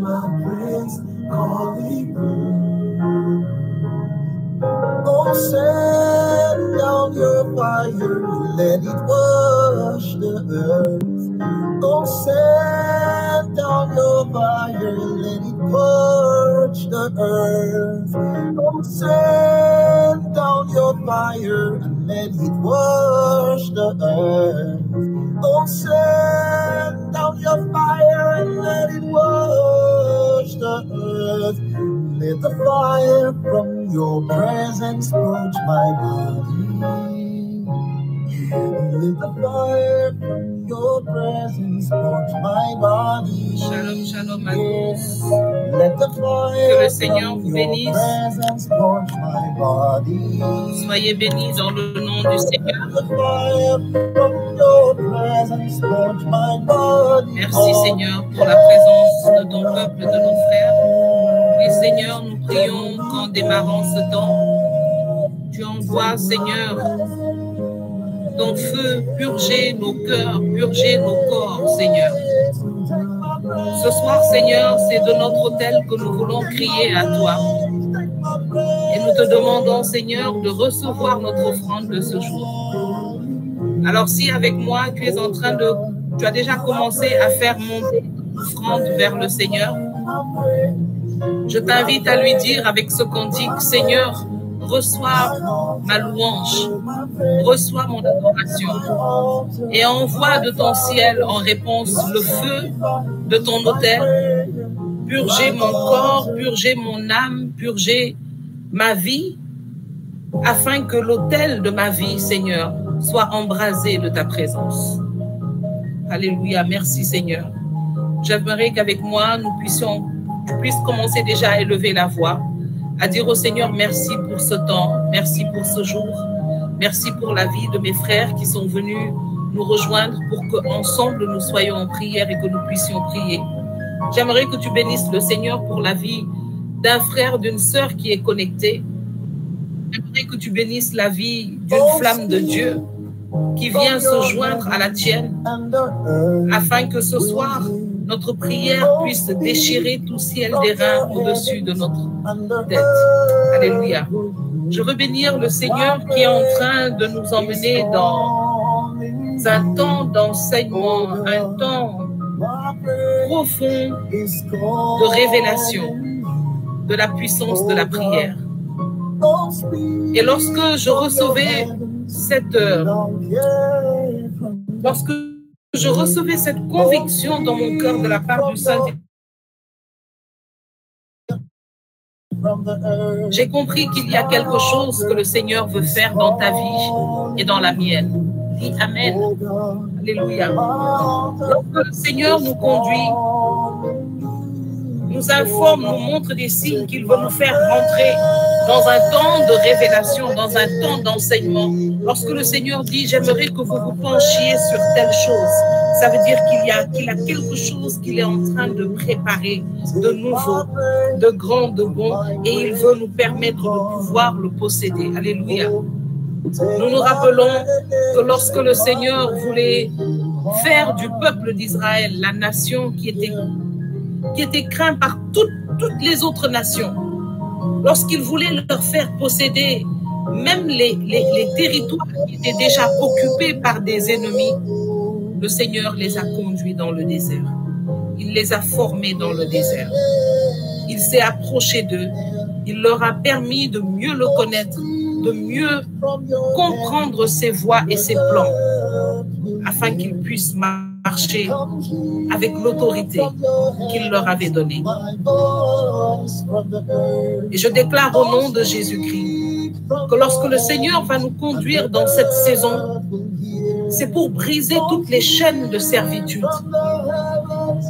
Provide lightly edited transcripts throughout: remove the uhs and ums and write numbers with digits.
my praise, calling you. Oh, send down your fire, let it wash the earth. Oh, send down your fire, let it purge the earth. Oh, send down your fire and let it wash the earth. Oh, send down your fire and let it wash the earth. Let the fire from your presence purge my body. Let the fire from your presence purge my body. Shalom, shalom à tous. Let the fire Que le Seigneur vous bénisse. presence purge my body. Soyez bénis dans le nom du Seigneur. Let the fire from your presence purge my body. Merci Seigneur pour la présence de ton peuple, de nos frères. Et Seigneur, nous prions qu'en démarrant ce temps, tu envoies Seigneur ton feu purger nos cœurs, purger nos corps Seigneur. Ce soir Seigneur, c'est de notre autel que nous voulons crier à toi. Et nous te demandons Seigneur de recevoir notre offrande de ce jour. Alors si avec moi tu es en train de, tu as déjà commencé à faire monter l'offrande vers le Seigneur, je t'invite à lui dire avec ce cantique, Seigneur, reçois ma louange, reçois mon adoration et envoie de ton ciel en réponse le feu de ton autel, purger mon corps, purger mon âme, purger ma vie, afin que l'autel de ma vie, Seigneur, soit embrasé de ta présence. Alléluia, merci Seigneur. J'aimerais qu'avec moi, tu puisses commencer déjà à élever la voix, à dire au Seigneur merci pour ce temps, merci pour ce jour, merci pour la vie de mes frères qui sont venus nous rejoindre pour qu'ensemble nous soyons en prière et que nous puissions prier. J'aimerais que tu bénisses le Seigneur pour la vie d'un frère, d'une sœur qui est connectée. J'aimerais que tu bénisses la vie d'une flamme de Dieu qui vient se joindre à la tienne, afin que ce soir, notre prière puisse déchirer tout ciel d'airain au-dessus de notre tête. Alléluia. Je veux bénir le Seigneur qui est en train de nous emmener dans un temps d'enseignement, un temps profond de révélation de la puissance de la prière. Et lorsque je recevais cette conviction dans mon cœur de la part du Saint-Esprit, j'ai compris qu'il y a quelque chose que le Seigneur veut faire dans ta vie et dans la mienne. Dis Amen. Alléluia. Lorsque le Seigneur nous conduit, nous informe, nous montre des signes qu'il veut nous faire rentrer dans un temps de révélation, dans un temps d'enseignement. Lorsque le Seigneur dit, j'aimerais que vous vous penchiez sur telle chose, ça veut dire qu'il a quelque chose qu'il est en train de préparer, de nouveau, de grand, de bon, et il veut nous permettre de pouvoir le posséder. Alléluia. Nous nous rappelons que lorsque le Seigneur voulait faire du peuple d'Israël la nation qui était crainte par toutes les autres nations, lorsqu'il voulait leur faire posséder même les territoires qui étaient déjà occupés par des ennemis, le Seigneur les a conduits dans le désert. Il les a formés dans le désert. Il s'est approché d'eux. Il leur a permis de mieux le connaître, de mieux comprendre ses voies et ses plans, afin qu'ils puissent marcher avec l'autorité qu'il leur avait donnée. Et je déclare au nom de Jésus-Christ que lorsque le Seigneur va nous conduire dans cette saison, c'est pour briser toutes les chaînes de servitude.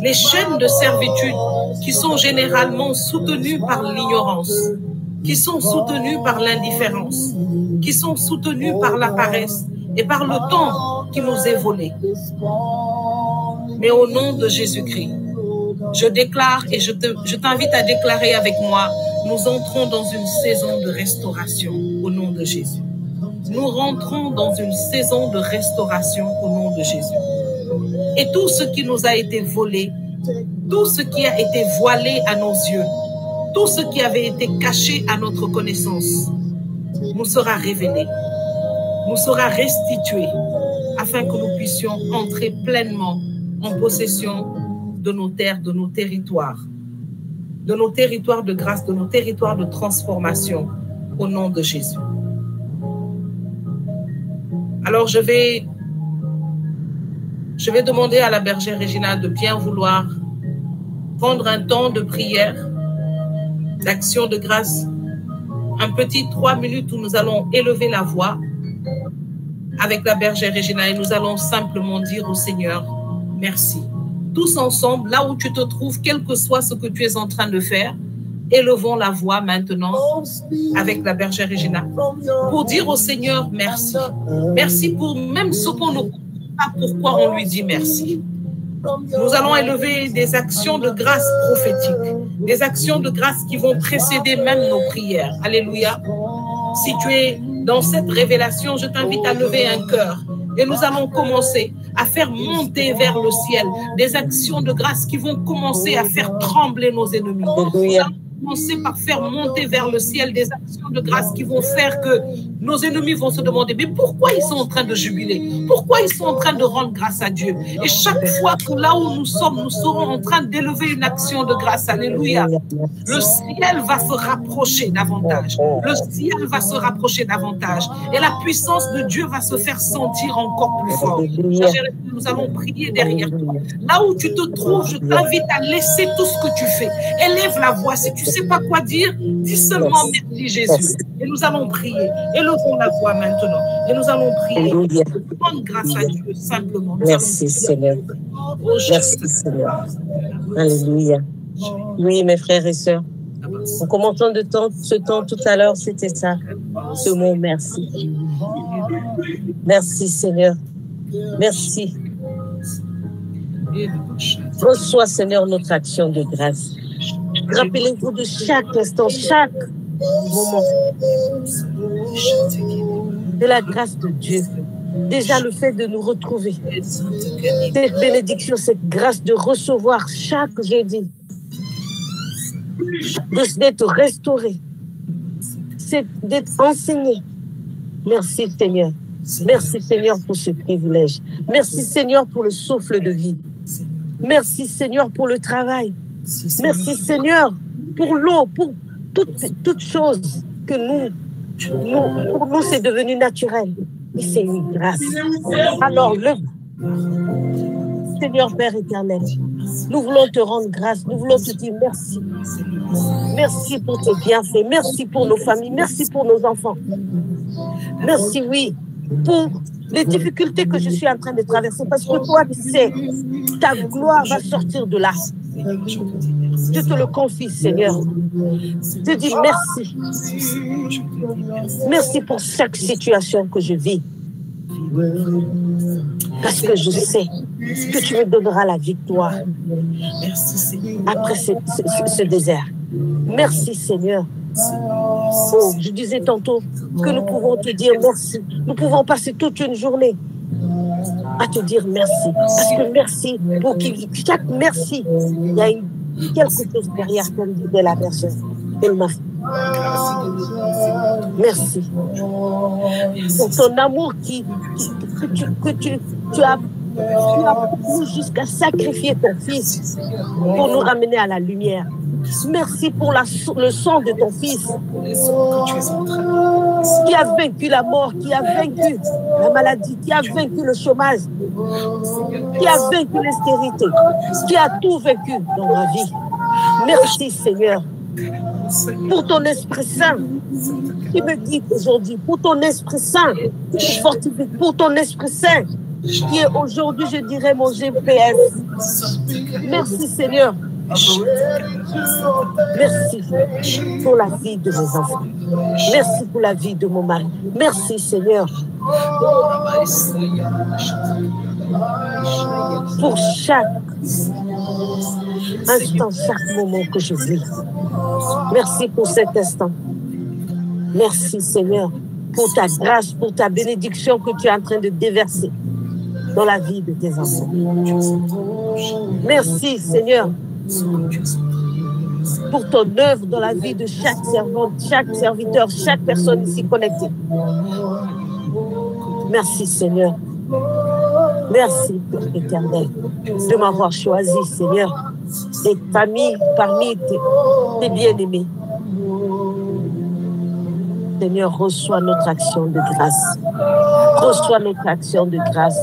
Les chaînes de servitude qui sont généralement soutenues par l'ignorance, qui sont soutenues par l'indifférence, qui sont soutenues par la paresse et par le temps qui nous est volé. Mais au nom de Jésus-Christ, je déclare et je t'invite à déclarer avec moi, nous entrons dans une saison de restauration au nom de Jésus. Nous rentrons dans une saison de restauration au nom de Jésus. Et tout ce qui nous a été volé, tout ce qui a été voilé à nos yeux, tout ce qui avait été caché à notre connaissance, nous sera révélé, nous sera restitué, afin que nous puissions entrer pleinement en possession de nos terres, de nos territoires de grâce, de nos territoires de transformation, au nom de Jésus. Alors je vais demander à la bergère Régina de bien vouloir prendre un temps de prière, d'action de grâce, un petit 3 minutes où nous allons élever la voix avec la bergère Régina et nous allons simplement dire au Seigneur merci. Tous ensemble, là où tu te trouves, quel que soit ce que tu es en train de faire, élevons la voix maintenant avec la bergère Régina pour dire au Seigneur merci. Merci pour même ce qu'on ne comprend pas pourquoi on lui dit merci. Nous allons élever des actions de grâce prophétiques, des actions de grâce qui vont précéder même nos prières. Alléluia. Si tu es dans cette révélation, je t'invite à lever un cœur. Et nous allons commencer à faire monter vers le ciel des actions de grâce qui vont commencer à faire trembler nos ennemis. Nous allons commencer par faire monter vers le ciel des actions de grâce qui vont faire que nos ennemis vont se demander mais pourquoi ils sont en train de jubiler? Pourquoi ils sont en train de rendre grâce à Dieu? Et chaque fois que là où nous sommes, nous serons en train d'élever une action de grâce. Alléluia. Le ciel va se rapprocher davantage. Le ciel va se rapprocher davantage. Et la puissance de Dieu va se faire sentir encore plus fort. Nous allons prier derrière toi. Là où tu te trouves, je t'invite à laisser tout ce que tu fais. Élève la voix. Si tu ne sais pas quoi dire, dis seulement merci Jésus. Et nous allons prier. Élevons la voix maintenant. Et nous allons prier. Rendre grâce à Dieu simplement. Merci Seigneur. Merci Seigneur. Alléluia. Oui, mes frères et sœurs. En commençant ce temps tout à l'heure, c'était ça. Ce mot merci. Merci Seigneur. Merci. Reçois Seigneur notre action de grâce. Rappelez-vous de chaque instant, chaque moment de la grâce de Dieu. Déjà le fait de nous retrouver, cette bénédiction, cette grâce de recevoir chaque jeudi, d'être restauré, d'être enseigné. Merci Seigneur. Merci Seigneur pour ce privilège. Merci Seigneur pour le souffle de vie. Merci Seigneur pour le travail. Merci Seigneur pour l'eau, pour toutes choses que pour nous c'est devenu naturel. Et c'est une grâce. Alors Seigneur Père éternel, nous voulons te rendre grâce, nous voulons te dire merci. Merci pour tes bienfaits, merci pour nos familles, merci pour nos enfants. Merci, oui, pour les difficultés que je suis en train de traverser, parce que toi, tu sais, ta gloire va sortir de là. Je te le confie, Seigneur. Je te dis merci. Merci pour chaque situation que je vis. Parce que je sais que tu me donneras la victoire après ce désert. Merci, Seigneur. Oh, je disais tantôt que nous pouvons te dire merci. Nous pouvons passer toute une journée à te dire merci. Parce que merci, pour chaque merci, il y a quelque chose derrière, comme disait la personne. Elle m'a fait. Merci pour ton amour que tu as poussé jusqu'à sacrifier ton fils pour nous ramener à la lumière. Merci pour le sang de ton fils qui a vaincu la mort, qui a vaincu la maladie, qui a vaincu le chômage, qui a vaincu l'austérité, qui a tout vaincu dans ma vie. Merci Seigneur pour ton Esprit Saint qui me guide aujourd'hui, pour ton Esprit Saint qui fortifie, pour ton Esprit Saint qui est aujourd'hui, je dirais, mon GPS. Merci Seigneur. Merci pour la vie de mes enfants. Merci pour la vie de mon mari. Merci Seigneur pour chaque instant, chaque moment que je vis. Merci pour cet instant. Merci Seigneur pour ta grâce, pour ta bénédiction que tu es en train de déverser dans la vie de tes enfants. Merci Seigneur pour ton œuvre dans la vie de chaque servante, chaque serviteur, chaque personne ici connectée. Merci Seigneur. Merci Père éternel de m'avoir choisi Seigneur, des familles parmi tes bien-aimés. Seigneur, reçois notre action de grâce. Reçois notre action de grâce.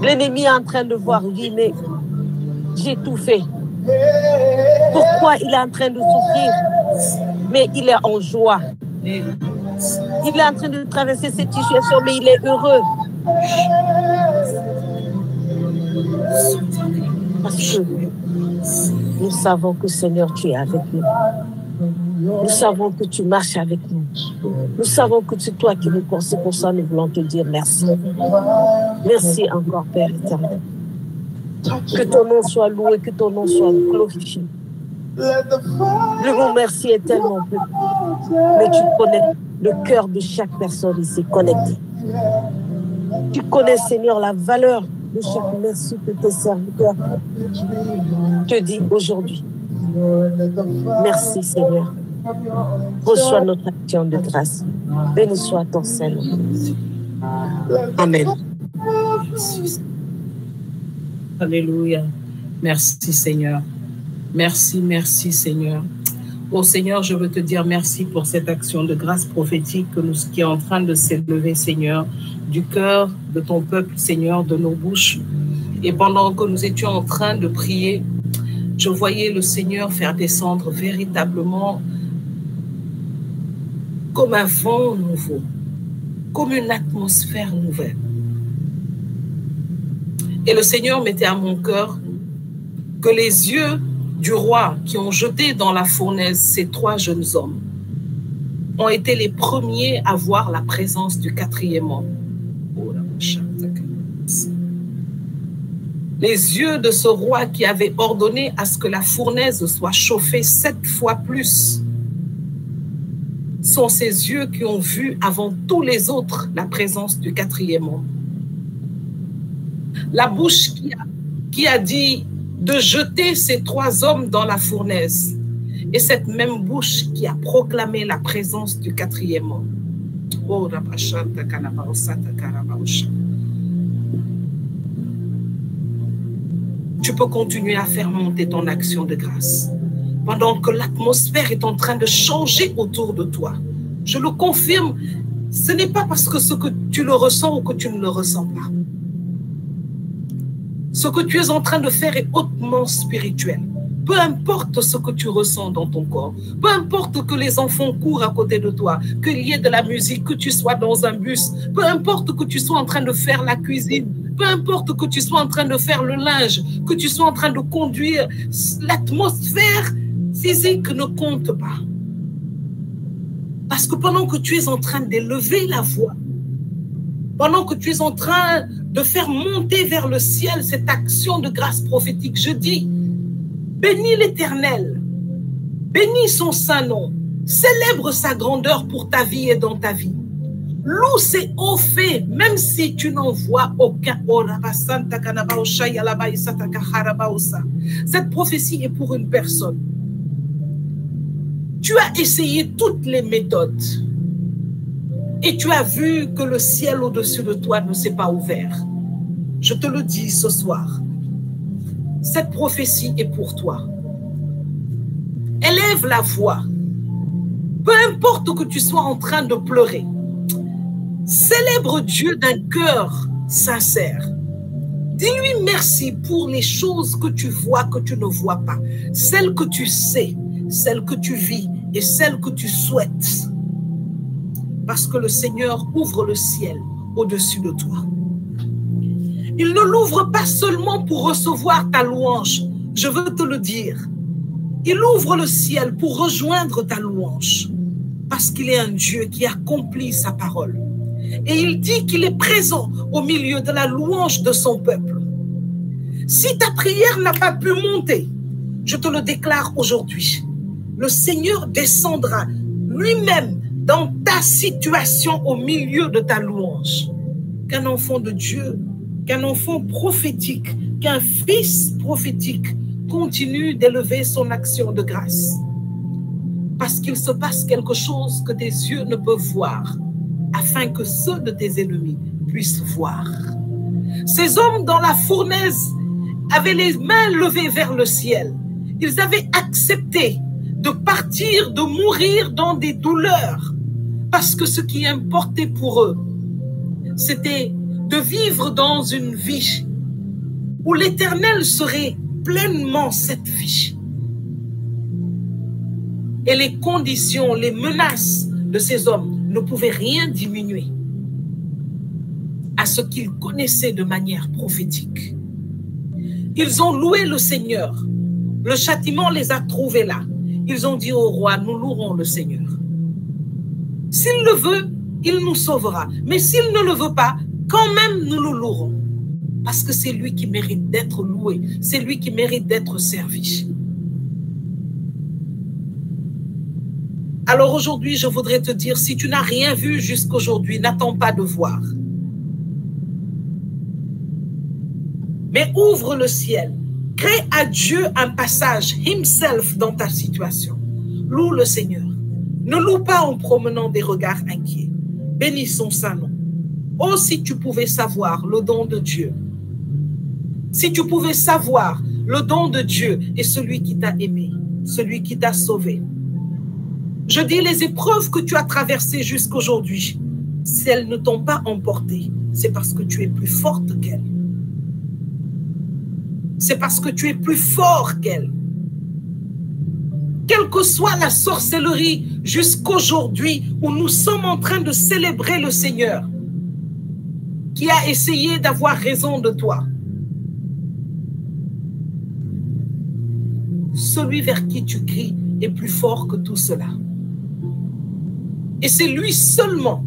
L'ennemi est en train de voir, oui, mais j'ai tout fait. Pourquoi il est en train de souffrir? Mais il est en joie. Il est en train de traverser cette situation, mais il est heureux. Parce que nous savons que Seigneur, tu es avec nous. Nous savons que tu marches avec nous. Nous savons que c'est toi qui nous conseilles. Pour ça, nous voulons te dire merci. Merci encore, Père éternel. Que ton nom soit loué, que ton nom soit glorifié. Le mot merci est tellement peu. Mais tu connais le cœur de chaque personne ici connectée. Tu connais, Seigneur, la valeur de chaque merci que tes serviteurs te disent aujourd'hui. Merci, Seigneur. Reçois notre action de grâce. Béni soit ton Seigneur. Amen. Alléluia. Merci, Seigneur. Merci, merci, Seigneur. Oh Seigneur, je veux te dire merci pour cette action de grâce prophétique qui est en train de s'élever, Seigneur, du cœur de ton peuple, Seigneur, de nos bouches. Et pendant que nous étions en train de prier, je voyais le Seigneur faire descendre véritablement comme un vent nouveau, comme une atmosphère nouvelle. Et le Seigneur mettait à mon cœur que les yeux du roi qui ont jeté dans la fournaise ces 3 jeunes hommes ont été les premiers à voir la présence du 4e homme. Les yeux de ce roi qui avait ordonné à ce que la fournaise soit chauffée 7 fois plus sont ces yeux qui ont vu avant tous les autres la présence du 4e homme. La bouche qui a dit de jeter ces 3 hommes dans la fournaise et cette même bouche qui a proclamé la présence du 4e homme. Oh, tu peux continuer à faire monter ton action de grâce pendant que l'atmosphère est en train de changer autour de toi. Je le confirme, ce n'est pas parce que tu le ressens ou que tu ne le ressens pas. Ce que tu es en train de faire est hautement spirituel. Peu importe ce que tu ressens dans ton corps, peu importe que les enfants courent à côté de toi, qu'il y ait de la musique, que tu sois dans un bus, peu importe que tu sois en train de faire la cuisine, peu importe que tu sois en train de faire le linge, que tu sois en train de conduire, l'atmosphère physique ne compte pas. Parce que pendant que tu es en train d'élever la voix, pendant que tu es en train de faire monter vers le ciel cette action de grâce prophétique, je dis, bénis l'Éternel, bénis son saint nom, célèbre sa grandeur pour ta vie et dans ta vie. Loue ses hauts faits, même si tu n'en vois aucun. Cette prophétie est pour une personne. Tu as essayé toutes les méthodes et tu as vu que le ciel au-dessus de toi ne s'est pas ouvert. Je te le dis ce soir. Cette prophétie est pour toi. Élève la voix. Peu importe que tu sois en train de pleurer. Célèbre Dieu d'un cœur sincère. Dis-lui merci pour les choses que tu vois, que tu ne vois pas. Celles que tu sais, celles que tu vis et celles que tu souhaites. Parce que le Seigneur ouvre le ciel au-dessus de toi. Il ne l'ouvre pas seulement pour recevoir ta louange, je veux te le dire. Il ouvre le ciel pour rejoindre ta louange. Parce qu'il est un Dieu qui accomplit sa parole. Et il dit qu'il est présent au milieu de la louange de son peuple. Si ta prière n'a pas pu monter, je te le déclare aujourd'hui, le Seigneur descendra lui-même dans ta situation au milieu de ta louange. Qu'un enfant de Dieu, qu'un enfant prophétique qu'un fils prophétique continue d'élever son action de grâce. Parce qu'il se passe quelque chose que tes yeux ne peuvent voir, afin que ceux de tes ennemis puissent voir. Ces hommes dans la fournaise avaient les mains levées vers le ciel. Ils avaient accepté de partir, de mourir dans des douleurs, parce que ce qui importait pour eux, c'était de vivre dans une vie où l'Éternel serait pleinement cette vie. Et les conditions, les menaces de ces hommes ne pouvaient rien diminuer à ce qu'ils connaissaient de manière prophétique. Ils ont loué le Seigneur. Le châtiment les a trouvés là. Ils ont dit au roi, nous louerons le Seigneur. S'il le veut, il nous sauvera. Mais s'il ne le veut pas, quand même nous le louerons. Parce que c'est lui qui mérite d'être loué. C'est lui qui mérite d'être servi. Alors aujourd'hui, je voudrais te dire, si tu n'as rien vu jusqu'aujourd'hui, n'attends pas de voir. Mais ouvre le ciel. Crée à Dieu un passage, himself, dans ta situation. Loue le Seigneur. Ne loue pas en promenant des regards inquiets. Bénissons sa nom. Oh, si tu pouvais savoir le don de Dieu. Si tu pouvais savoir le don de Dieu et celui qui t'a aimé, celui qui t'a sauvé. Je dis les épreuves que tu as traversées jusqu'aujourd'hui, si elles ne t'ont pas emporté, c'est parce que tu es plus forte qu'elles. C'est parce que tu es plus fort qu'elle. Quelle que soit la sorcellerie jusqu'aujourd'hui où nous sommes en train de célébrer le Seigneur qui a essayé d'avoir raison de toi. Celui vers qui tu cries est plus fort que tout cela. Et c'est lui seulement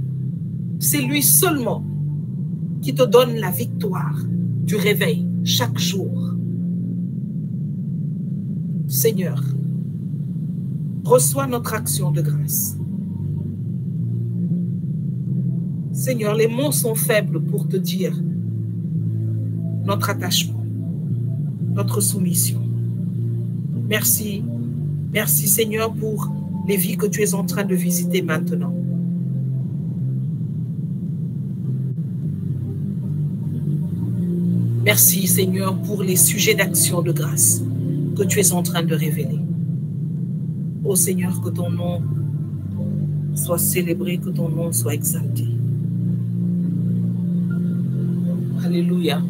qui te donne la victoire du réveil chaque jour. Seigneur, reçois notre action de grâce. Seigneur, les mots sont faibles pour te dire notre attachement, notre soumission. Merci, merci Seigneur pour les vies que tu es en train de visiter maintenant. Merci Seigneur pour les sujets d'action de grâce que tu es en train de révéler. Ô Seigneur, que ton nom soit célébré, que ton nom soit exalté. Alléluia.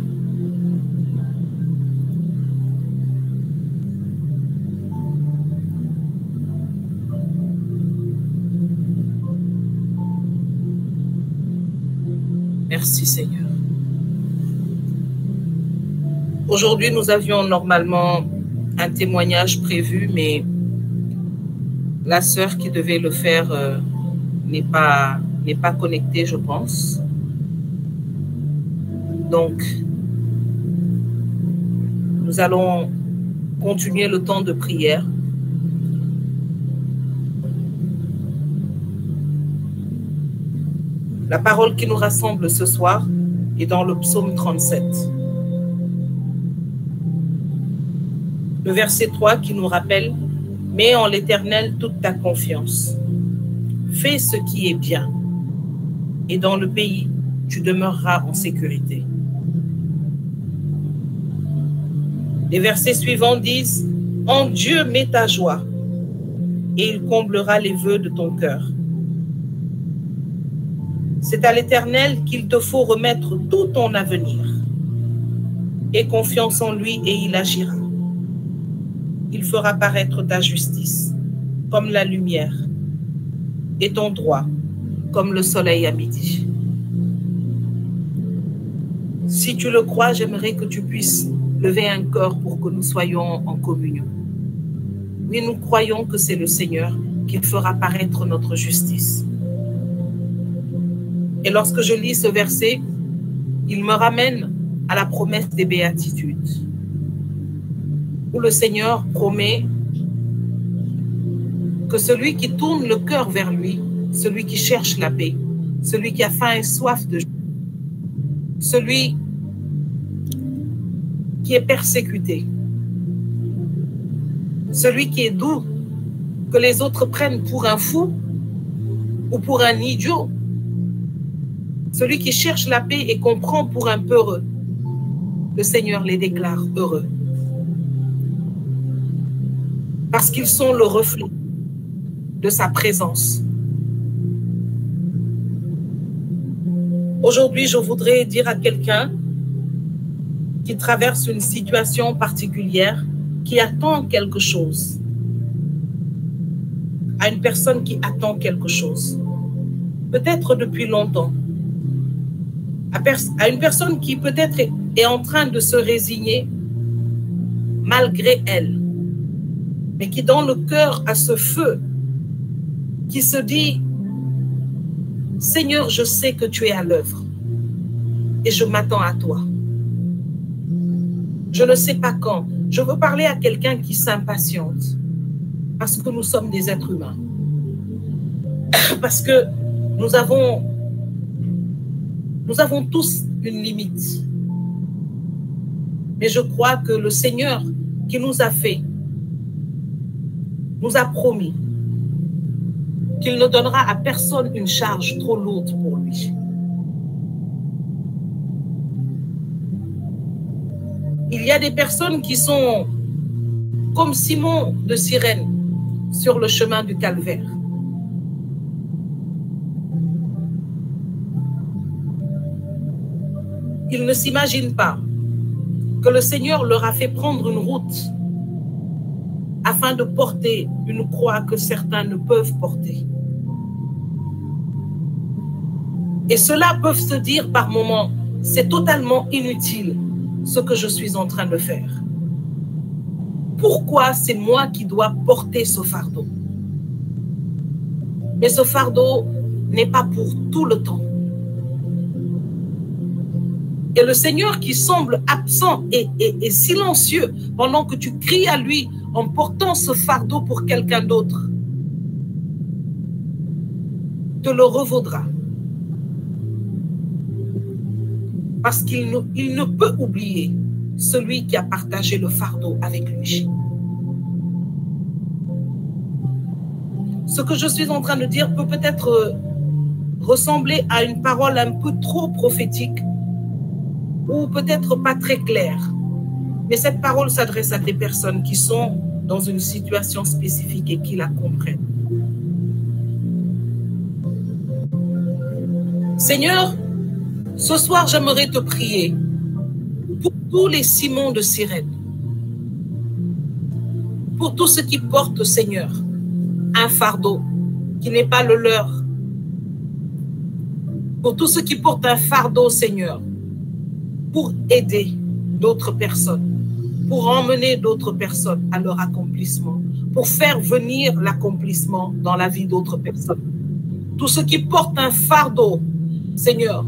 Merci Seigneur. Aujourd'hui, nous avions normalement un témoignage prévu, mais la sœur qui devait le faire n'est pas connectée, je pense. Donc, nous allons continuer le temps de prière. La parole qui nous rassemble ce soir est dans le psaume 37. Le verset 3 qui nous rappelle « Mets en l'Éternel toute ta confiance. Fais ce qui est bien, et dans le pays, tu demeureras en sécurité. » Les versets suivants disent « En Dieu mets ta joie, et il comblera les vœux de ton cœur. » C'est à l'Éternel qu'il te faut remettre tout ton avenir. Aie confiance en lui et il agira. Il fera paraître ta justice comme la lumière et ton droit comme le soleil à midi. Si tu le crois, j'aimerais que tu puisses lever un cœur pour que nous soyons en communion. Oui, nous croyons que c'est le Seigneur qui fera paraître notre justice. Et lorsque je lis ce verset, il me ramène à la promesse des béatitudes, où le Seigneur promet que celui qui tourne le cœur vers lui, celui qui cherche la paix, celui qui a faim et soif de celui qui est persécuté. Celui qui est doux, que les autres prennent pour un fou ou pour un idiot. Celui qui cherche la paix et comprend pour un peureux. Le Seigneur les déclare heureux. Parce qu'ils sont le reflet de sa présence. Aujourd'hui, je voudrais dire à quelqu'un qui traverse une situation particulière, qui attend quelque chose, à une personne qui attend quelque chose, peut-être depuis longtemps, à une personne qui peut-être est en train de se résigner malgré elle, mais qui dans le cœur a ce feu, qui se dit, Seigneur, je sais que tu es à l'œuvre et je m'attends à toi. Je ne sais pas quand. Je veux parler à quelqu'un qui s'impatiente parce que nous sommes des êtres humains. Parce que nous avons tous une limite. Mais je crois que le Seigneur qui nous a fait, nous a promis qu'il ne donnera à personne une charge trop lourde pour lui. Il y a des personnes qui sont comme Simon de Cyrène sur le chemin du calvaire. Ils ne s'imaginent pas que le Seigneur leur a fait prendre une route afin de porter une croix que certains ne peuvent porter. Et ceux-là peuvent se dire par moments, c'est totalement inutile ce que je suis en train de faire. Pourquoi c'est moi qui dois porter ce fardeau? Mais ce fardeau n'est pas pour tout le temps. Et le Seigneur qui semble absent et silencieux pendant que tu cries à lui en portant ce fardeau pour quelqu'un d'autre, te le revaudra. Parce qu'il ne peut oublier celui qui a partagé le fardeau avec lui. Ce que je suis en train de dire peut peut-être ressembler à une parole un peu trop prophétique ou peut-être pas très claire. Mais cette parole s'adresse à des personnes qui sont dans une situation spécifique et qui la comprennent. Seigneur, ce soir, j'aimerais te prier pour tous les Simons de Cyrène, pour tous ceux qui portent, Seigneur, un fardeau qui n'est pas le leur, pour tous ceux qui portent un fardeau, Seigneur, pour aider d'autres personnes, pour emmener d'autres personnes à leur accomplissement, pour faire venir l'accomplissement dans la vie d'autres personnes. Tous ceux qui portent un fardeau, Seigneur,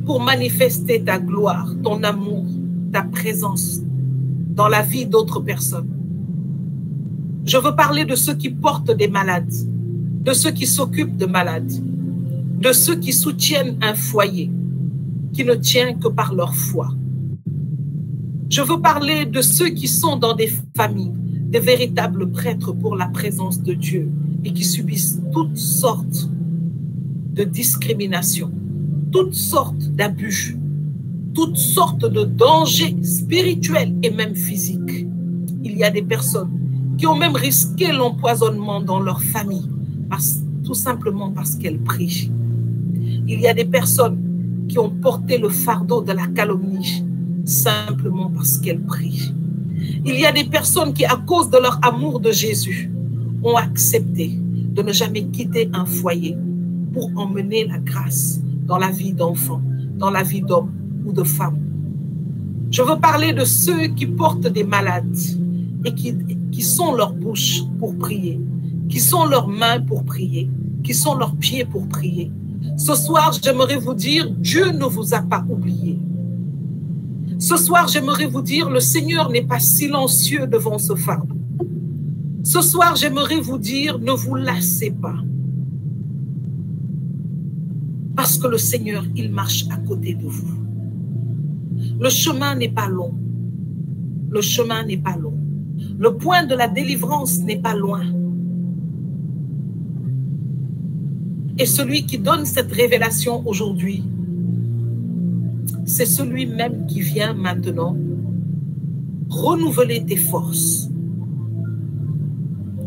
pour manifester ta gloire, ton amour, ta présence dans la vie d'autres personnes. Je veux parler de ceux qui portent des malades, de ceux qui s'occupent de malades, de ceux qui soutiennent un foyer qui ne tient que par leur foi. Je veux parler de ceux qui sont dans des familles, des véritables prêtres pour la présence de Dieu et qui subissent toutes sortes de discriminations, toutes sortes d'abus, toutes sortes de dangers spirituels et même physiques. Il y a des personnes qui ont même risqué l'empoisonnement dans leur famille, tout simplement parce qu'elles prient. Il y a des personnes qui ont porté le fardeau de la calomnie simplement parce qu'elles prient. Il y a des personnes qui, à cause de leur amour de Jésus, ont accepté de ne jamais quitter un foyer pour emmener la grâce dans la vie d'enfants, dans la vie d'hommes ou de femmes. Je veux parler de ceux qui portent des malades et qui sont leur bouche pour prier, qui sont leurs mains pour prier, qui sont leurs pieds pour prier. Ce soir, j'aimerais vous dire, Dieu ne vous a pas oublié. Ce soir, j'aimerais vous dire, le Seigneur n'est pas silencieux devant ce fardeau. Ce soir, j'aimerais vous dire, ne vous lassez pas. Parce que le Seigneur, il marche à côté de vous. Le chemin n'est pas long. Le chemin n'est pas long. Le point de la délivrance n'est pas loin. Et celui qui donne cette révélation aujourd'hui, c'est celui même qui vient maintenant renouveler tes forces.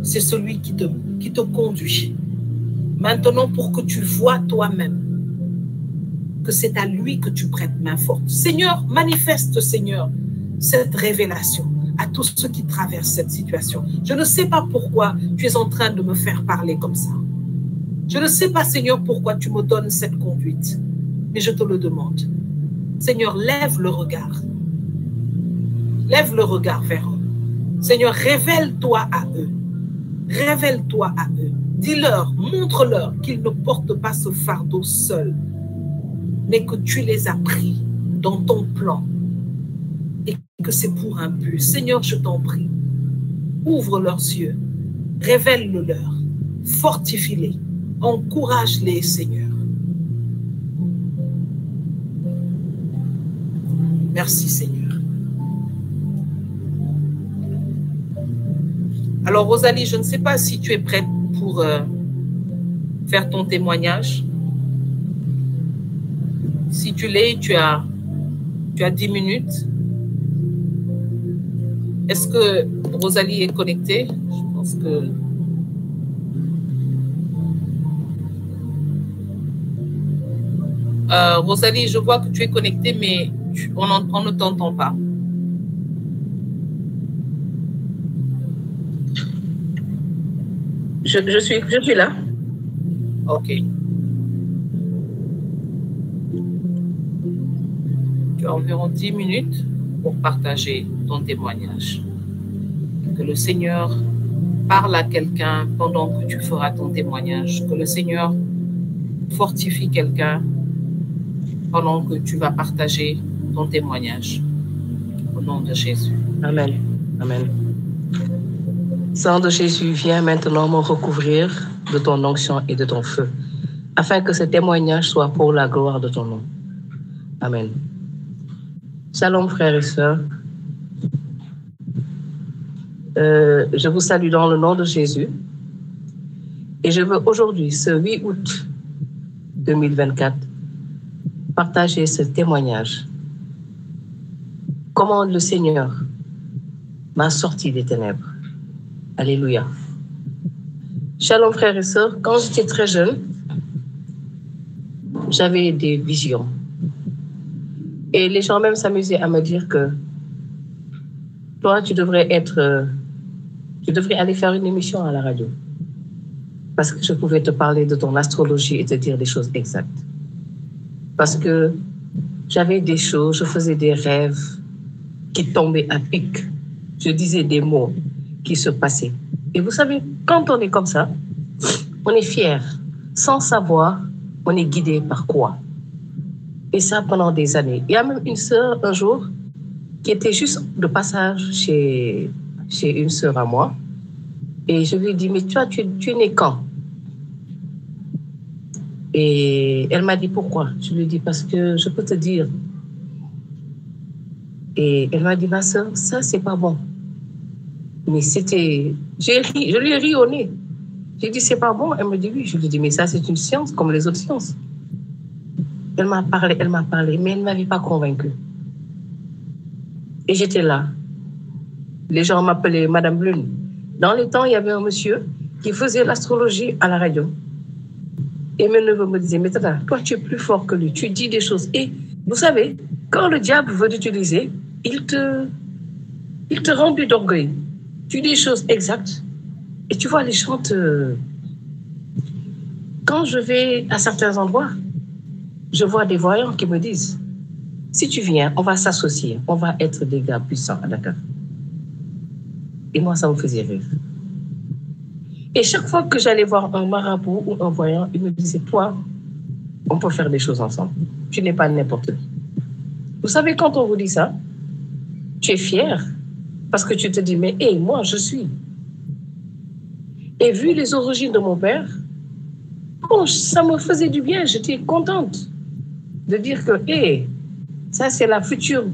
C'est celui qui te conduit. Maintenant, pour que tu vois toi-même que c'est à lui que tu prêtes main forte. Seigneur, manifeste, Seigneur, cette révélation à tous ceux qui traversent cette situation. Je ne sais pas pourquoi tu es en train de me faire parler comme ça. Je ne sais pas, Seigneur, pourquoi tu me donnes cette conduite, mais je te le demande. Seigneur, lève le regard. Lève le regard vers eux. Seigneur, révèle-toi à eux. Révèle-toi à eux. Dis-leur, montre-leur qu'ils ne portent pas ce fardeau seuls, mais que tu les as pris dans ton plan et que c'est pour un but. Seigneur, je t'en prie, ouvre leurs yeux, révèle-le-leur, fortifie-les, encourage-les, Seigneur. Merci, Seigneur. Alors, Rosalie, je ne sais pas si tu es prête pour faire ton témoignage. Si tu l'es, tu as 10 minutes. Est-ce que Rosalie est connectée? Je pense que... Rosalie, je vois que tu es connectée, mais on ne t'entend pas. Je suis là. OK. Tu as environ 10 minutes pour partager ton témoignage. Que le Seigneur parle à quelqu'un pendant que tu feras ton témoignage. Que le Seigneur fortifie quelqu'un pendant que tu vas partager ton témoignage. Au nom de Jésus. Amen. Amen. Sang de Jésus, viens maintenant me recouvrir de ton onction et de ton feu, afin que ce témoignage soit pour la gloire de ton nom. Amen. Shalom, frères et sœurs. Je vous salue dans le nom de Jésus. Et je veux aujourd'hui, ce 8 août 2024, partager ce témoignage. Comment le Seigneur m'a sorti des ténèbres. Alléluia. Shalom, frères et sœurs. Quand j'étais très jeune, j'avais des visions. Et les gens même s'amusaient à me dire que toi, tu devrais aller faire une émission à la radio. Parce que je pouvais te parler de ton astrologie et te dire des choses exactes. Parce que j'avais des choses, je faisais des rêves qui tombaient à pic. Je disais des mots qui se passaient. Et vous savez, quand on est comme ça, on est fier. Sans savoir, on est guidé par quoi? Et ça pendant des années. Il y a même une sœur, un jour, qui était juste de passage chez une sœur à moi. Et je lui ai dit, mais toi, tu es né quand? Et elle m'a dit, pourquoi? Je lui ai dit, parce que je peux te dire. Et elle m'a dit, ma sœur, ça, c'est pas bon. Mais c'était... je lui ai ri au nez. J'ai dit, c'est pas bon. Elle me dit, oui. Je lui ai dit, mais ça, c'est une science comme les autres sciences. Elle m'a parlé, mais elle ne m'avait pas convaincue. Et j'étais là. Les gens m'appelaient Madame Lune. Dans les temps, il y avait un monsieur qui faisait l'astrologie à la radio. Et mes neveux me disaient, mais tata, toi, tu es plus fort que lui. Tu dis des choses. Et vous savez, quand le diable veut t'utiliser, il te remplit d'orgueil. Tu dis des choses exactes. Et tu vois, les gens te... Quand je vais à certains endroits, je vois des voyants qui me disent, si tu viens, on va s'associer. On va être des gars puissants à Dakar. Et moi, ça me faisait rire. Et chaque fois que j'allais voir un marabout ou un voyant, il me disait, toi, on peut faire des choses ensemble. Tu n'es pas n'importe qui. Vous savez, quand on vous dit ça, tu es fier parce que tu te dis, mais hé, moi, je suis. Et vu les origines de mon père, bon, ça me faisait du bien. J'étais contente de dire que, hé, Ça, c'est la future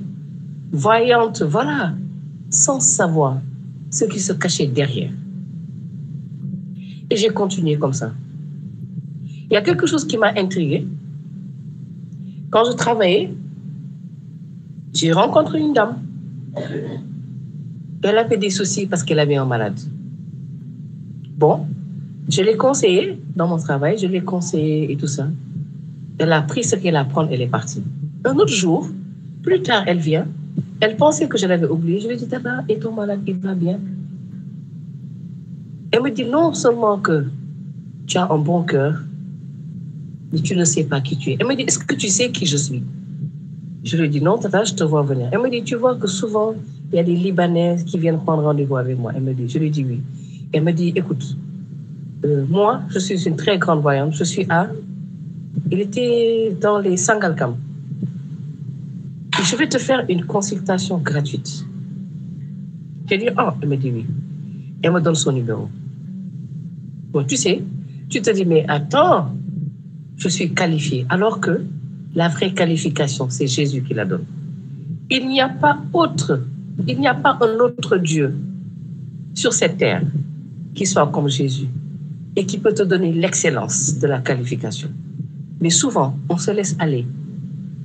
voyante, voilà, sans savoir ce qui se cachait derrière. Et j'ai continué comme ça. Il y a quelque chose qui m'a intriguée. Quand je travaillais, j'ai rencontré une dame. Elle avait des soucis parce qu'elle avait un malade. Bon, je l'ai conseillée dans mon travail, je l'ai conseillée et tout ça. Elle a pris ce qu'elle a à prendre, elle est partie. Un autre jour, plus tard, elle vient. Elle pensait que je l'avais oublié. Je lui ai dit, Tata, et ton malade, il va bien? Elle me dit, non seulement que tu as un bon cœur, mais tu ne sais pas qui tu es. Elle me dit, est-ce que tu sais qui je suis? Je lui ai dit, non, Tata, je te vois venir. Elle me dit, tu vois que souvent, il y a des Libanaises qui viennent prendre rendez-vous avec moi. Elle me dit, je lui ai dit oui. Elle me dit, écoute, moi, je suis une très grande voyante. Je suis à... Il était dans les Sangalkam. Je vais te faire une consultation gratuite. J'ai dit, oh, elle me dit oui. Elle me donne son numéro. Bon, tu sais, tu te dis, mais attends, je suis qualifiée. Alors que la vraie qualification, c'est Jésus qui la donne. Il n'y a pas un autre Dieu sur cette terre qui soit comme Jésus et qui peut te donner l'excellence de la qualification. Mais souvent, on se laisse aller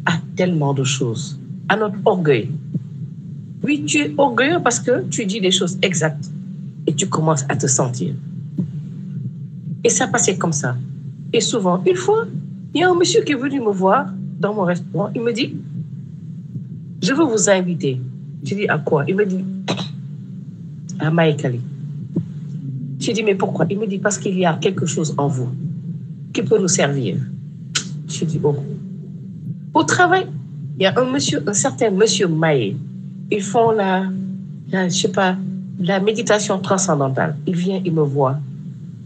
à tellement de choses, à notre orgueil. Oui, tu es orgueilleux parce que tu dis des choses exactes et tu commences à te sentir. Et ça passait comme ça. Et souvent, une fois, il y a un monsieur qui est venu me voir dans mon restaurant. Il me dit, je veux vous inviter. J'ai dit, à quoi? Il me dit, à Maïkali. J'ai dit, mais pourquoi? Il me dit, parce qu'il y a quelque chose en vous qui peut nous servir. J'ai dit, oh. Au travail, il y a un certain monsieur Maé. Ils font la méditation transcendantale. Il vient, il me voit.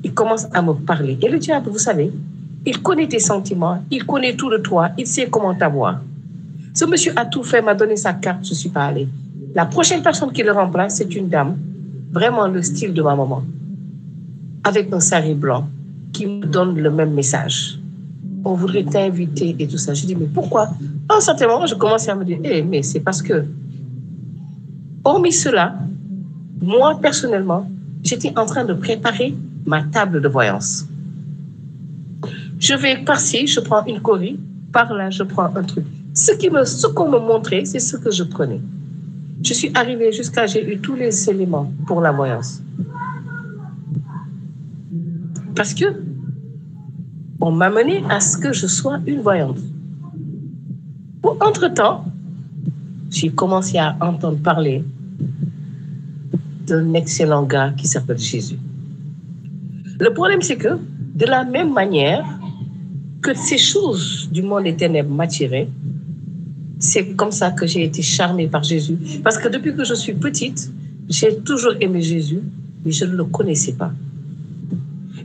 Il commence à me parler. Et le diable, vous savez, il connaît tes sentiments, il connaît tout de toi, il sait comment t'avoir. Ce monsieur a tout fait, m'a donné sa carte, je ne suis pas allée. La prochaine personne qui le remplace, c'est une dame, vraiment le style de ma maman, avec un sari blanc, qui me donne le même message. On voudrait t'inviter et tout ça. Je dis, mais pourquoi? À un certain moment, je commençais à me dire, mais c'est parce que, hormis cela, moi, personnellement, j'étais en train de préparer ma table de voyance. Je vais par-ci, je prends une corie, par-là, je prends un truc. Ce qu'on me montrait, c'est ce que je prenais. Je suis arrivée jusqu'à, j'ai eu tous les éléments pour la voyance. Parce que on m'a mené à ce que je sois une voyante. Entre-temps, j'ai commencé à entendre parler d'un excellent gars qui s'appelle Jésus. Le problème, c'est que de la même manière que ces choses du monde des ténèbres m'attiraient, c'est comme ça que j'ai été charmée par Jésus. Parce que depuis que je suis petite, j'ai toujours aimé Jésus, mais je ne le connaissais pas.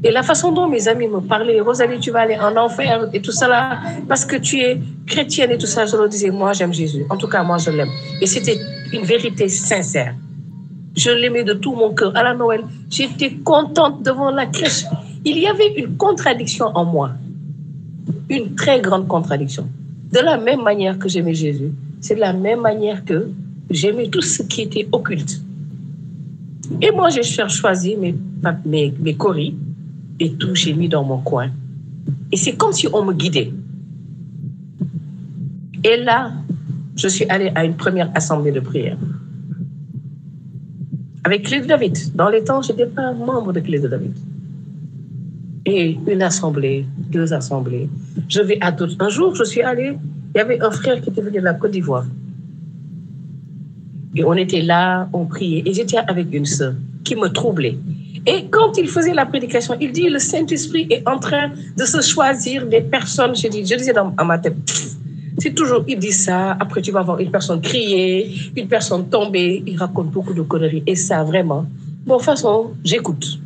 Et la façon dont mes amis me parlaient, Rosalie, tu vas aller en enfer et tout ça là, parce que tu es chrétienne et tout ça, je leur disais, moi j'aime Jésus. En tout cas, moi je l'aime. Et c'était une vérité sincère. Je l'aimais de tout mon cœur. À la Noël, j'étais contente devant la crèche. Il y avait une contradiction en moi. Une très grande contradiction. De la même manière que j'aimais Jésus, c'est de la même manière que j'aimais tout ce qui était occulte. Et moi, j'ai choisi mes coris et tout, j'ai mis dans mon coin. Et c'est comme si on me guidait. Et là, je suis allée à une première assemblée de prière. Avec Clé de David. Dans les temps, je n'étais pas membre de Clé de David. Et une assemblée, 2 assemblées. Je vais à d'autres. Un jour, je suis allée, il y avait un frère qui était venu de la Côte d'Ivoire. Et on était là, on priait. Et j'étais avec une sœur qui me troublait. Et quand il faisait la prédication, il dit, le Saint-Esprit est en train de se choisir des personnes. Je disais dans ma tête, c'est toujours, il dit ça, après tu vas voir une personne crier, une personne tomber, il raconte beaucoup de conneries. Et ça, vraiment, bon, de toute façon, j'écoute.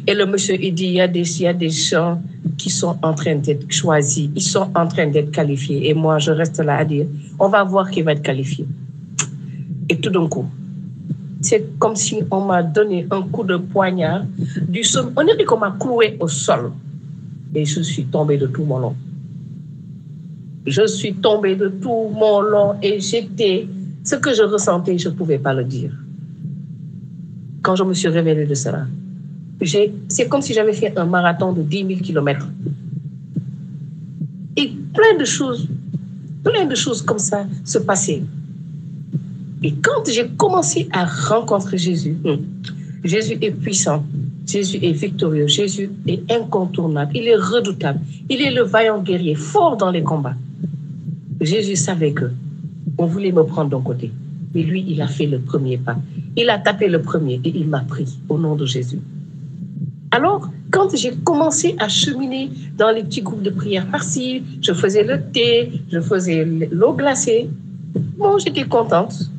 Et le monsieur, il dit, il y a des gens qui sont en train d'être choisis, ils sont en train d'être qualifiés. Et moi, je reste là à dire, on va voir qui va être qualifié. Et tout d'un coup, c'est comme si on m'a donné un coup de poignard du sol. On dirait qu'on m'a cloué au sol. Et je suis tombée de tout mon long. Je suis tombée de tout mon long et j'étais... Ce que je ressentais, je ne pouvais pas le dire. Quand je me suis révélée de cela, c'est comme si j'avais fait un marathon de 10 000 kilomètres. Et plein de choses comme ça se passaient. Et quand j'ai commencé à rencontrer Jésus, Jésus est puissant, Jésus est victorieux, Jésus est incontournable, il est redoutable, il est le vaillant guerrier, fort dans les combats. Jésus savait que on voulait me prendre d'un côté, mais lui, il a fait le premier pas. Il a tapé le premier et il m'a pris au nom de Jésus. Alors, quand j'ai commencé à cheminer dans les petits groupes de prière par-ci, je faisais le thé, je faisais l'eau glacée. Bon, j'étais contente.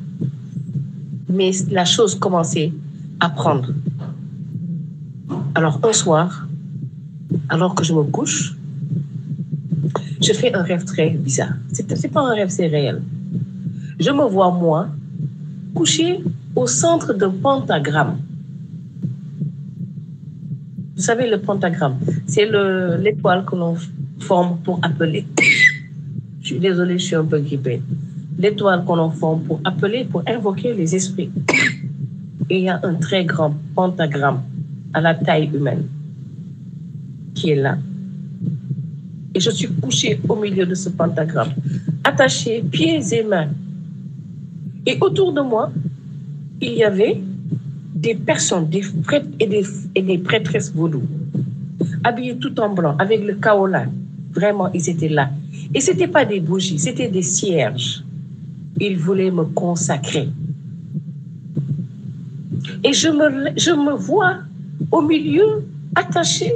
Mais la chose commençait à prendre. Alors, un soir, alors que je me couche, je fais un rêve très bizarre. C'est pas un rêve, c'est réel. Je me vois, moi, couché au centre d'un pentagramme. Vous savez, le pentagramme, c'est l'étoile que l'on forme pour appeler. Je suis désolée, je suis un peu grippée. L'étoile que l'on forme pour appeler, pour invoquer les esprits. Et il y a un très grand pentagramme à la taille humaine qui est là. Et je suis couchée au milieu de ce pentagramme, attachée pieds et mains. Et autour de moi, il y avait des personnes, des prêtres et des prêtresses vaudou, habillés tout en blanc, avec le kaola. Vraiment, ils étaient là. Et ce n'était pas des bougies, c'était des cierges. Ils voulaient me consacrer. Et je me vois au milieu, attachée,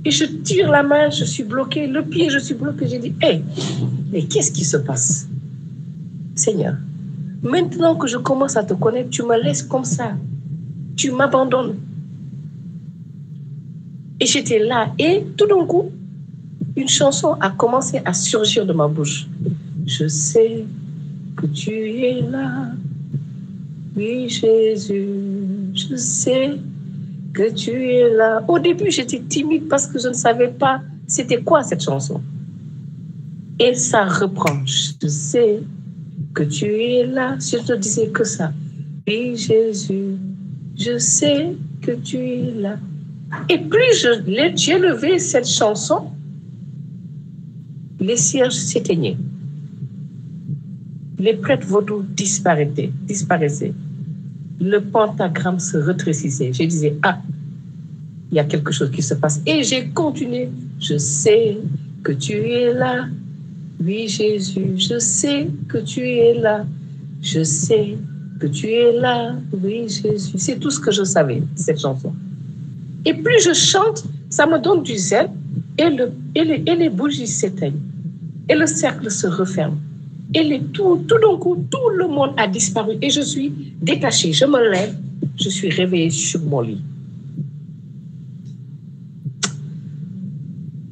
et je tire la main, je suis bloquée, le pied, je suis bloquée. J'ai dit, hey, mais qu'est-ce qui se passe? Seigneur, maintenant que je commence à te connaître, tu me laisses comme ça. Tu m'abandonnes. Et j'étais là. Et tout d'un coup, une chanson a commencé à surgir de ma bouche. Je sais que tu es là. Oui, Jésus, je sais que tu es là. Au début, j'étais timide parce que je ne savais pas c'était quoi cette chanson. Et ça reprend. Je sais que tu es là. Je ne te disais que ça. Oui, Jésus, je sais que tu es là. Et plus j'ai levé cette chanson, les cierges s'éteignaient. Les prêtres vaudous disparaissaient. Le pentagramme se rétrécissait. Je disais, ah, il y a quelque chose qui se passe. Et j'ai continué. Je sais que tu es là. Oui, Jésus, je sais que tu es là. Je sais que tu es là. Oui, Jésus. C'est tout ce que je savais, cette chanson. Et plus je chante, ça me donne du zèle et les bougies s'éteignent. Et le cercle se referme. Et tout d'un coup, tout le monde a disparu. Et je suis détachée. Je me lève. Je suis réveillée sur mon lit.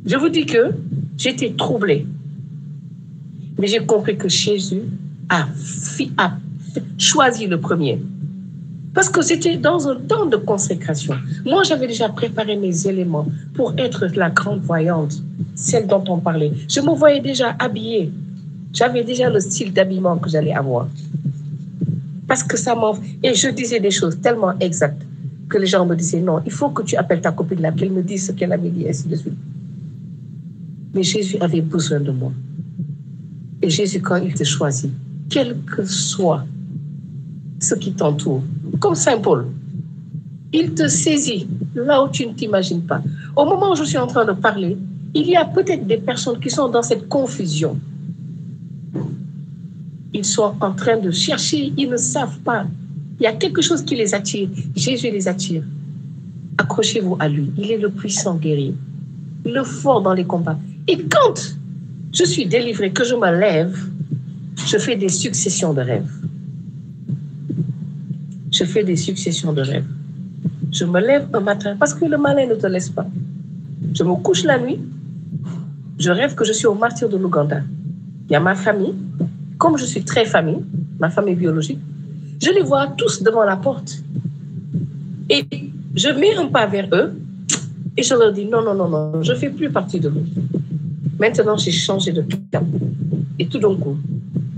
Je vous dis que j'étais troublée. Mais j'ai compris que Jésus a choisi le premier. Parce que c'était dans un temps de consécration. Moi, j'avais déjà préparé mes éléments pour être la grande voyante, celle dont on parlait. Je me voyais déjà habillée. J'avais déjà le style d'habillement que j'allais avoir. Parce que ça m'en... Et je disais des choses tellement exactes que les gens me disaient, non, il faut que tu appelles ta copine là, qu'elle me dise ce qu'elle avait dit, et ainsi de suite. Mais Jésus avait besoin de moi. Et Jésus, quand il te choisit, quel que soit ce qui t'entoure, comme Saint Paul, il te saisit là où tu ne t'imagines pas. Au moment où je suis en train de parler, il y a peut-être des personnes qui sont dans cette confusion. Ils sont en train de chercher, ils ne savent pas. Il y a quelque chose qui les attire. Jésus les attire. Accrochez-vous à lui. Il est le puissant guerrier, le fort dans les combats. Et quand je suis délivrée, que je me lève, je fais des successions de rêves. Je fais des successions de rêves. Je me lève un matin, parce que le malin ne te laisse pas. Je me couche la nuit, je rêve que je suis au martyr de l'Ouganda. Il y a ma famille, comme je suis très famille, ma famille biologique, je les vois tous devant la porte. Et je mets un pas vers eux, et je leur dis, non, non, non, non, je ne fais plus partie de vous. Maintenant, j'ai changé de cap. Et tout d'un coup,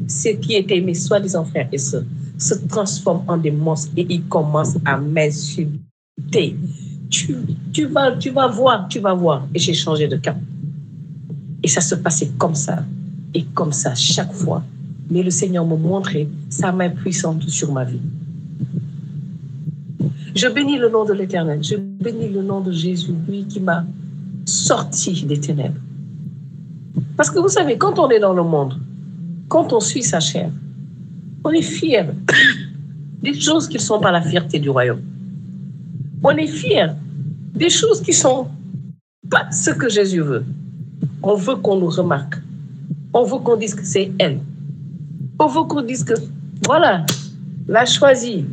ceux qui étaient mes soi-disant frères et sœurs se transforment en des monstres et ils commencent à m'insulter. Tu vas voir. Et j'ai changé de cap. Et ça se passait comme ça. Et comme ça, chaque fois. Mais le Seigneur me montrait sa main puissante sur ma vie. Je bénis le nom de l'Éternel. Je bénis le nom de Jésus, lui qui m'a sorti des ténèbres. Parce que vous savez, quand on est dans le monde, quand on suit sa chair, on est fier des choses qui ne sont pas la fierté du royaume. On est fier des choses qui ne sont pas ce que Jésus veut. On veut qu'on nous remarque. On veut qu'on dise que c'est elle. On veut qu'on dise que, voilà, l'a choisi.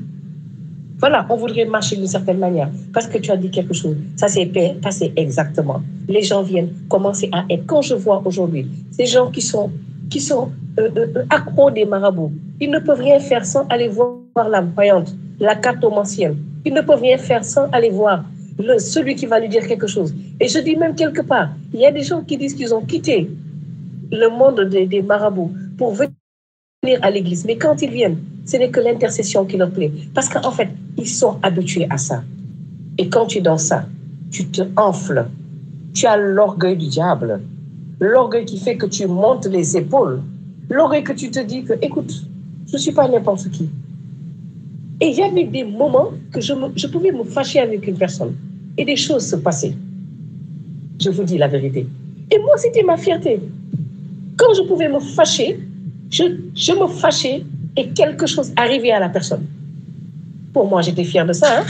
Voilà, on voudrait marcher d'une certaine manière parce que tu as dit quelque chose. Ça s'est passé exactement. Les gens viennent commencer à être. Quand je vois aujourd'hui ces gens qui sont accros des marabouts, ils ne peuvent rien faire sans aller voir la voyante, la cartomancienne. Ils ne peuvent rien faire sans aller voir celui qui va lui dire quelque chose. Et je dis même quelque part, il y a des gens qui disent qu'ils ont quitté le monde des marabouts pour venir à l'église. Mais quand ils viennent, ce n'est que l'intercession qui leur plaît. Parce qu'en fait, ils sont habitués à ça. Et quand tu es dans ça, tu te enfles. Tu as l'orgueil du diable. L'orgueil qui fait que tu montes les épaules. L'orgueil que tu te dis que, écoute, je ne suis pas n'importe qui. Et il y avait des moments que je pouvais me fâcher avec une personne. Et des choses se passaient. Je vous dis la vérité. Et moi, c'était ma fierté. Quand je pouvais me fâcher, je me fâchais et quelque chose arrivait à la personne. Pour moi, j'étais fière de ça. Hein?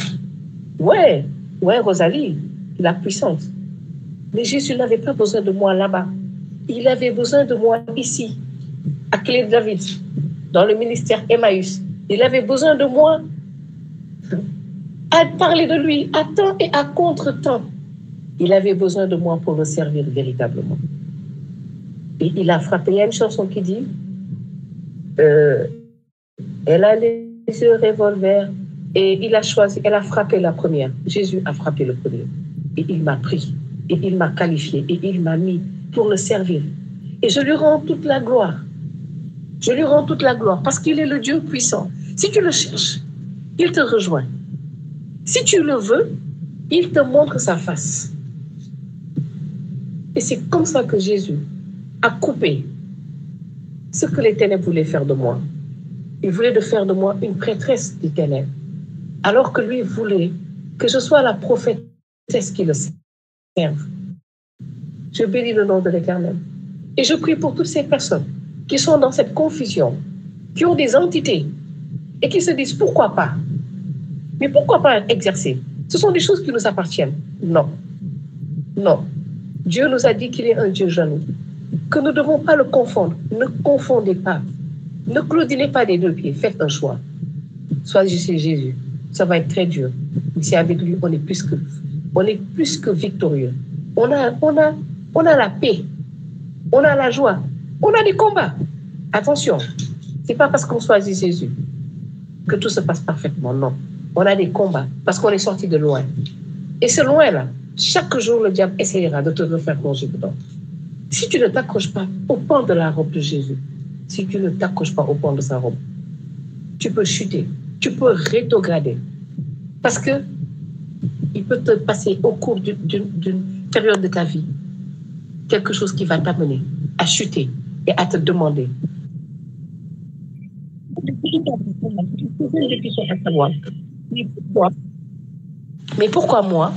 Ouais, Rosalie, la puissante. Mais Jésus n'avait pas besoin de moi là-bas. Il avait besoin de moi ici, à Clé de David, dans le ministère Emmaüs. Il avait besoin de moi à parler de lui à temps et à contre-temps. Il avait besoin de moi pour le servir véritablement. Et il a frappé. Il y a une chanson qui dit elle a les yeux revolver et elle a frappé la première. Jésus a frappé le premier. Et il m'a pris, et il m'a qualifié, et il m'a mis pour le servir. Et je lui rends toute la gloire. Je lui rends toute la gloire parce qu'il est le Dieu puissant. Si tu le cherches, il te rejoint. Si tu le veux, il te montre sa face. Et c'est comme ça que Jésus a coupé ce que les ténèbres voulaient faire de moi. Il voulait faire de moi une prêtresse des ténèbres, alors que lui voulait que je sois la prophétesse qui le serve. Je bénis le nom de l'Éternel. Et je prie pour toutes ces personnes qui sont dans cette confusion, qui ont des entités et qui se disent pourquoi pas. Mais pourquoi pas exercer? Ce sont des choses qui nous appartiennent. Non. Non. Dieu nous a dit qu'il est un Dieu jaloux, que nous ne devons pas le confondre. Ne confondez pas. Ne claudinez pas des deux pieds. Faites un choix. Choisissez Jésus. Ça va être très dur. Mais c'est avec lui, on est plus que victorieux. On a la paix. On a la joie. On a des combats. Attention, c'est pas parce qu'on choisit Jésus que tout se passe parfaitement. Non. On a des combats parce qu'on est sorti de loin. Et ce loin-là, chaque jour, le diable essayera de te refaire plonger dedans. Si tu ne t'accroches pas au pan de la robe de Jésus, si tu ne t'accroches pas au pan de sa robe, tu peux chuter, tu peux rétrograder. Parce que il peut te passer au cours d'une période de ta vie quelque chose qui va t'amener à chuter et à te demander. Mais pourquoi moi?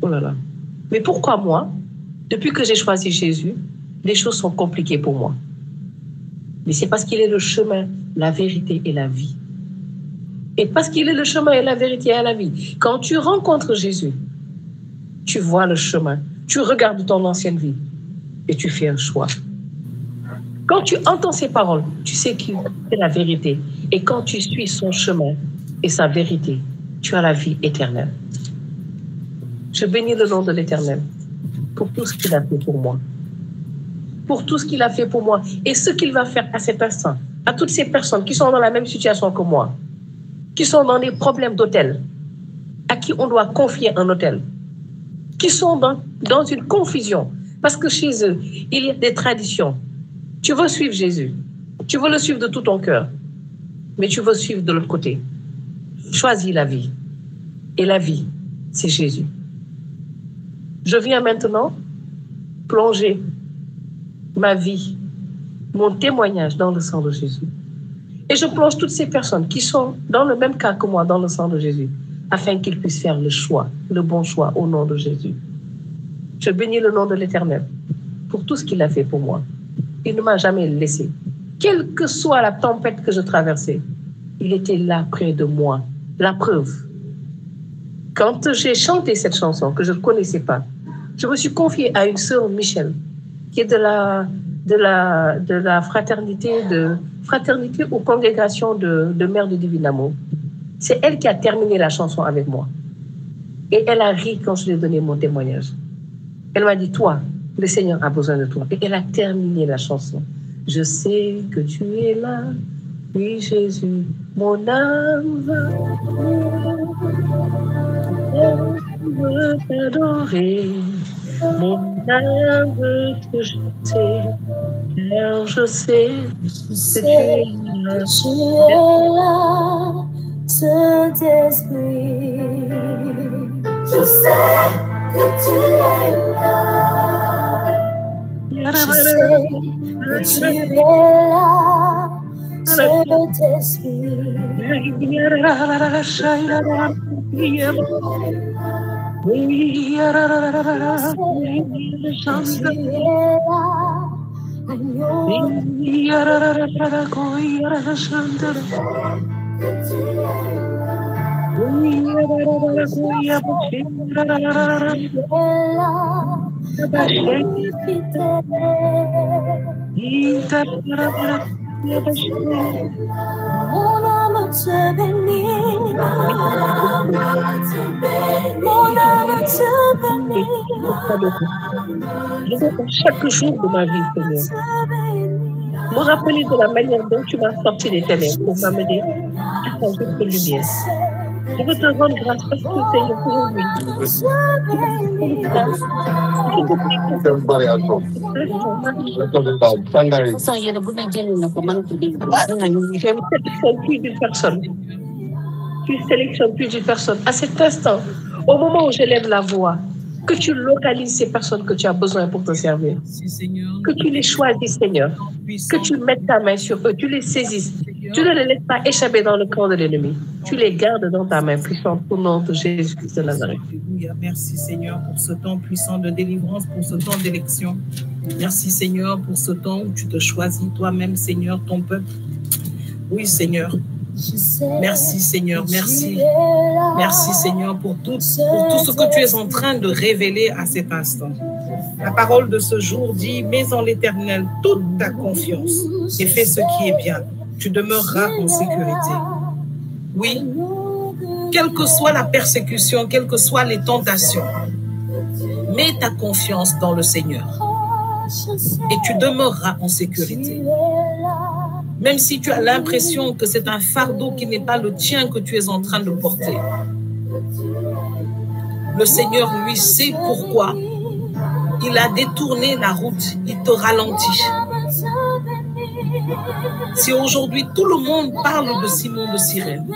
Oh là là. Mais pourquoi moi? Depuis que j'ai choisi Jésus, les choses sont compliquées pour moi. Mais c'est parce qu'il est le chemin, la vérité et la vie. Et parce qu'il est le chemin et la vérité et la vie. Quand tu rencontres Jésus, tu vois le chemin, tu regardes ton ancienne vie et tu fais un choix. Quand tu entends ses paroles, tu sais qu'il est la vérité. Et quand tu suis son chemin et sa vérité, tu as la vie éternelle. Je bénis le nom de l'Éternel pour tout ce qu'il a fait pour moi. Pour tout ce qu'il a fait pour moi et ce qu'il va faire à cet instant. À toutes ces personnes qui sont dans la même situation que moi, qui sont dans des problèmes d'hôtel, à qui on doit confier un hôtel, qui sont dans une confusion. Parce que chez eux, il y a des traditions. Tu veux suivre Jésus. Tu veux le suivre de tout ton cœur. Mais tu veux suivre de l'autre côté. Choisis la vie. Et la vie, c'est Jésus. Je viens maintenant plonger ma vie, mon témoignage dans le sang de Jésus. Et je plonge toutes ces personnes qui sont dans le même cas que moi, dans le sang de Jésus, afin qu'ils puissent faire le choix, le bon choix au nom de Jésus. Je bénis le nom de l'Éternel pour tout ce qu'il a fait pour moi. Il ne m'a jamais laissé. Quelle que soit la tempête que je traversais, il était là près de moi. La preuve. Quand j'ai chanté cette chanson que je ne connaissais pas, je me suis confiée à une sœur Michel, qui est de la fraternité ou congrégation de Mère de Divin Amour. C'est elle qui a terminé la chanson avec moi. Et elle a ri quand je lui ai donné mon témoignage. Elle m'a dit, toi, le Seigneur a besoin de toi. Et elle a terminé la chanson. Je sais que tu es là, oui Jésus, mon âme veut t'adorer. Mon âme veut te chanter, car je sais que tu es là. Saint-Esprit, Je sais que tu es là. je sais que tu es là, mon âme te bénit, mon âme te bénit, Je veux chaque jour de ma vie, Seigneur, me rappeler de la manière dont tu m'as sorti des ténèbres pour m'amener à ta juste lumière. Je veux te rendre grâce parce que Seigneur, aujourd'hui, tu sélectionnes plus d'une personne. À cet instant, au moment où j'élève la voix, que tu localises ces personnes que tu as besoin pour te servir. Que tu les choisisses, Seigneur. Que tu mettes ta main sur eux, tu les saisisses. Tu ne les laisses pas échapper dans le camp de l'ennemi. Tu les gardes dans ta main puissante au nom de Jésus-Christ de Nazareth. Alléluia. Merci Seigneur pour ce temps puissant de délivrance, pour ce temps d'élection. Merci Seigneur pour ce temps où tu te choisis toi-même, Seigneur, ton peuple. Oui Seigneur. Merci Seigneur, merci. Merci Seigneur pour tout ce que tu es en train de révéler à cet instant. La parole de ce jour dit, mets en l'Éternel toute ta confiance et fais ce qui est bien. Tu demeureras en sécurité. Oui, quelle que soit la persécution, quelles que soient les tentations, mets ta confiance dans le Seigneur et tu demeureras en sécurité. Même si tu as l'impression que c'est un fardeau qui n'est pas le tien que tu es en train de porter, le Seigneur, lui, sait pourquoi il a détourné la route, il te ralentit. Si aujourd'hui tout le monde parle de Simon de Cyrène,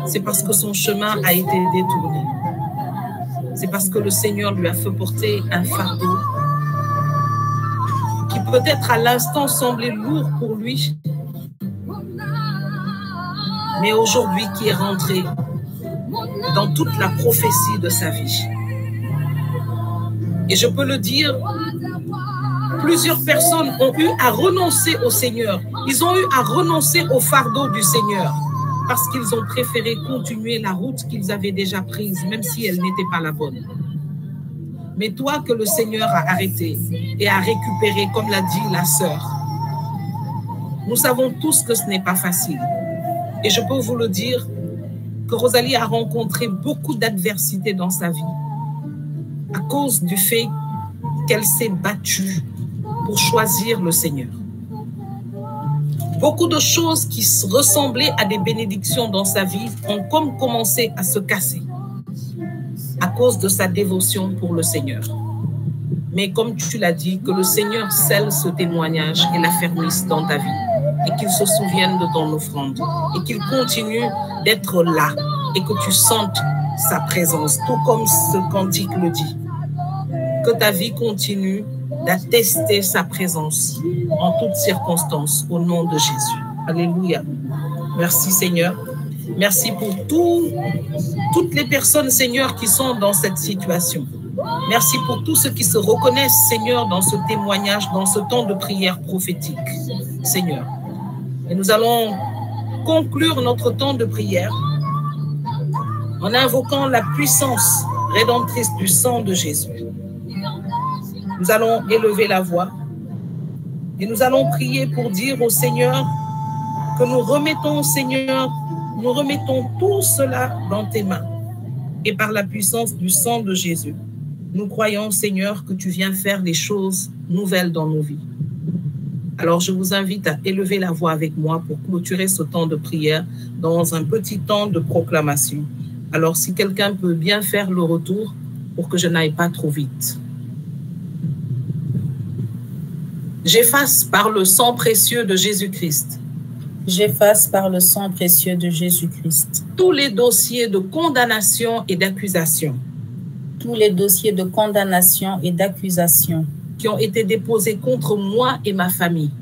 c'est parce que son chemin a été détourné. C'est parce que le Seigneur lui a fait porter un fardeau qui peut-être à l'instant semblait lourd pour lui, mais aujourd'hui qui est rentré dans toute la prophétie de sa vie. Et je peux le dire, plusieurs personnes ont eu à renoncer au Seigneur. Ils ont eu à renoncer au fardeau du Seigneur parce qu'ils ont préféré continuer la route qu'ils avaient déjà prise, même si elle n'était pas la bonne. Mais toi que le Seigneur a arrêté et a récupéré, comme l'a dit la sœur, nous savons tous que ce n'est pas facile. Et je peux vous le dire, que Rosalie a rencontré beaucoup d'adversité dans sa vie à cause du fait qu'elle s'est battue pour choisir le Seigneur. Beaucoup de choses qui ressemblaient à des bénédictions dans sa vie ont comme commencé à se casser à cause de sa dévotion pour le Seigneur. Mais comme tu l'as dit, que le Seigneur scelle ce témoignage et l'affermisse dans ta vie. Et qu'il se souvienne de ton offrande. Et qu'il continue d'être là. Et que tu sentes sa présence, tout comme ce cantique le dit. Que ta vie continue d'attester sa présence en toutes circonstances, au nom de Jésus. Alléluia. Merci Seigneur. Merci pour toutes les personnes, Seigneur, qui sont dans cette situation. Merci pour tous ceux qui se reconnaissent, Seigneur, dans ce témoignage, dans ce temps de prière prophétique, Seigneur. Et nous allons conclure notre temps de prière en invoquant la puissance rédemptrice du sang de Jésus. Nous allons élever la voix et nous allons prier pour dire au Seigneur que nous remettons, Seigneur, nous remettons tout cela dans tes mains. Et par la puissance du sang de Jésus, nous croyons, Seigneur, que tu viens faire des choses nouvelles dans nos vies. Alors, je vous invite à élever la voix avec moi pour clôturer ce temps de prière dans un petit temps de proclamation. Alors, si quelqu'un peut bien faire le retour pour que je n'aille pas trop vite. J'efface par le sang précieux de Jésus-Christ. J'efface par le sang précieux de Jésus-Christ tous les dossiers de condamnation et d'accusation. Tous les dossiers de condamnation et d'accusation qui ont été déposés contre moi et ma famille.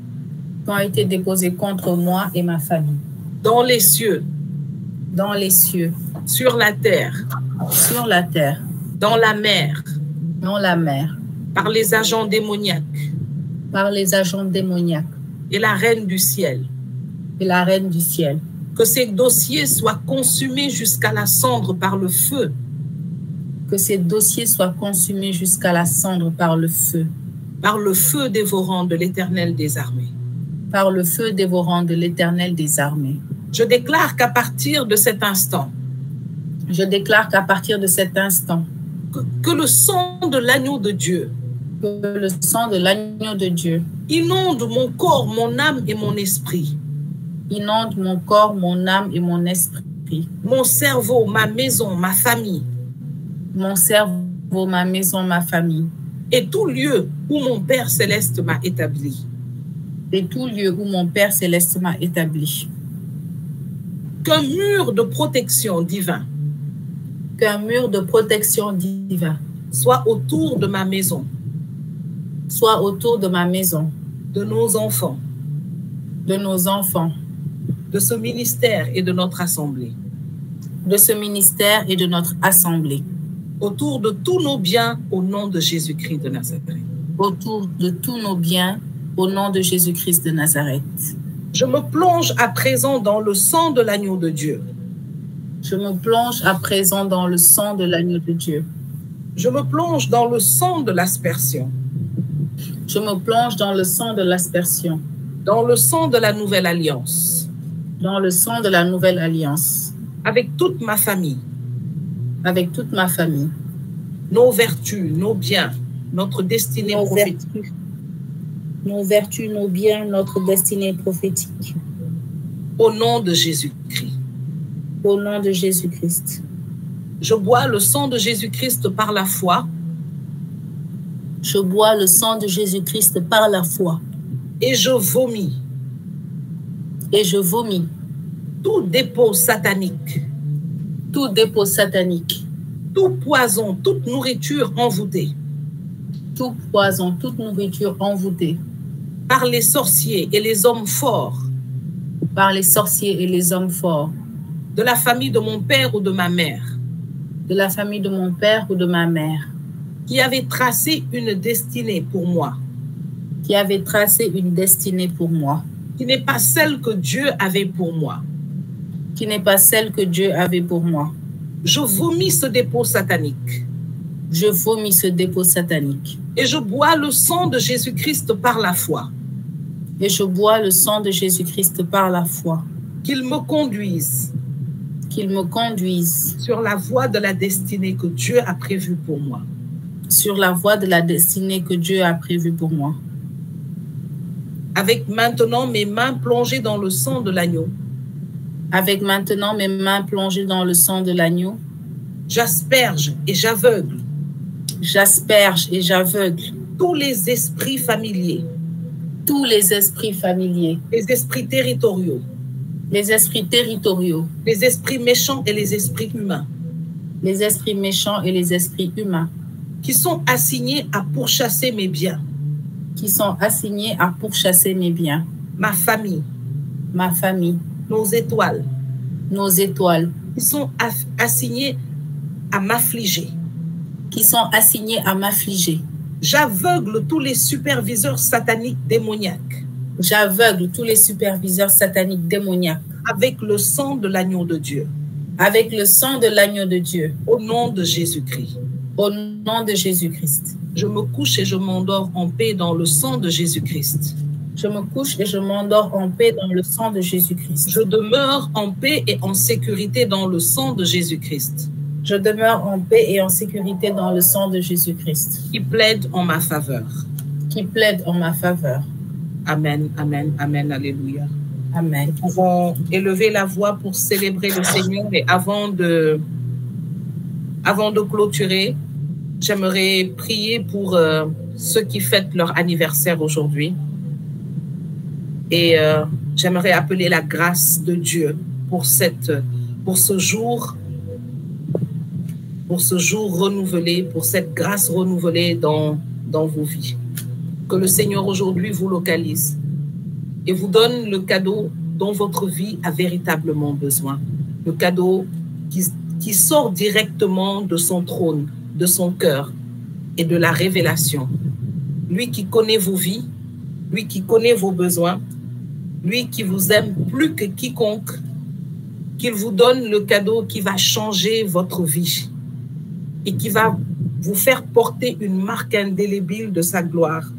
Qui ont été déposés contre moi et ma famille. Dans les cieux. Dans les cieux. Sur la terre. Sur la terre. Dans la mer. Dans la mer. Par les agents démoniaques. Par les agents démoniaques. Et la reine du ciel. Et la reine du ciel. Que ces dossiers soient consumés jusqu'à la cendre par le feu. Que ces dossiers soient consumés jusqu'à la cendre par le feu. Par le feu dévorant de l'Éternel des armées. Par le feu dévorant de l'Éternel des armées. Je déclare qu'à partir de cet instant. Je déclare qu'à partir de cet instant. Que le sang de l'agneau de Dieu. Que le sang de l'agneau de Dieu. Inonde mon corps, mon âme et mon esprit. Inonde mon corps, mon âme et mon esprit. Mon cerveau, ma maison, ma famille. Mon cerveau, ma maison, ma famille. Et tout lieu où mon Père Céleste m'a établi. Et tout lieu où mon Père Céleste m'a établi. Qu'un mur de protection divin. Qu'un mur de protection divin. Soit autour de ma maison. Soit autour de ma maison. De nos enfants. De nos enfants. De ce ministère et de notre assemblée. De ce ministère et de notre assemblée. Autour de tous nos biens au nom de Jésus-Christ de Nazareth. Autour de tous nos biens au nom de Jésus-Christ de Nazareth. Je me plonge à présent dans le sang de l'agneau de Dieu. Je me plonge à présent dans le sang de l'agneau de Dieu. Je me plonge dans le sang de l'aspersion. Je me plonge dans le sang de l'aspersion. Dans le sang de la nouvelle alliance. Dans le sang de la nouvelle alliance. Avec toute ma famille. Avec toute ma famille. Nos vertus, nos biens, notre destinée prophétique. Nos vertus, nos biens, notre destinée prophétique. Au nom de Jésus-Christ. Au nom de Jésus-Christ. Je bois le sang de Jésus-Christ par la foi. Je bois le sang de Jésus-Christ par la foi. Et je vomis. Et je vomis. Tout dépôt satanique. Tout dépôt satanique. Tout poison, toute nourriture envoûtée. Tout poison, toute nourriture envoûtée. Par les sorciers et les hommes forts. Par les sorciers et les hommes forts. De la famille de mon père ou de ma mère. De la famille de mon père ou de ma mère. Qui avait tracé une destinée pour moi. Qui avait tracé une destinée pour moi. Qui n'est pas celle que Dieu avait pour moi. Qui n'est pas celle que Dieu avait pour moi. Je vomis ce dépôt satanique. Je vomis ce dépôt satanique. Et je bois le sang de Jésus-Christ par la foi. Et je bois le sang de Jésus-Christ par la foi. Qu'il me conduise. Qu'il me conduise. Sur la voie de la destinée que Dieu a prévue pour moi. Sur la voie de la destinée que Dieu a prévue pour moi. Avec maintenant mes mains plongées dans le sang de l'agneau. Avec maintenant mes mains plongées dans le sang de l'agneau. J'asperge et j'aveugle. J'asperge et j'aveugle. tous les esprits familiers, tous les esprits familiers, les esprits territoriaux, les esprits territoriaux, les esprits méchants et les esprits humains, les esprits méchants et les esprits humains, qui sont assignés à pourchasser mes biens, qui sont assignés à pourchasser mes biens, ma famille, nos étoiles, qui sont assignés à m'affliger. J'aveugle tous les superviseurs sataniques démoniaques. Avec le sang de l'agneau de Dieu. Au nom de Jésus-Christ. Je me couche et je m'endors en paix dans le sang de Jésus-Christ. Je demeure en paix et en sécurité dans le sang de Jésus-Christ. Qui plaide en ma faveur. Amen, amen, amen, alléluia. Amen. Nous pouvons élever la voix pour célébrer le Seigneur. Et avant de clôturer, j'aimerais prier pour ceux qui fêtent leur anniversaire aujourd'hui. Et j'aimerais appeler la grâce de Dieu pour ce jour renouvelé, pour cette grâce renouvelée dans vos vies. Que le Seigneur aujourd'hui vous localise et vous donne le cadeau dont votre vie a véritablement besoin. Le cadeau qui sort directement de son trône, de son cœur et de la révélation. Lui qui connaît vos vies, lui qui connaît vos besoins, lui qui vous aime plus que quiconque, qu'il vous donne le cadeau qui va changer votre vie et qui va vous faire porter une marque indélébile de sa gloire,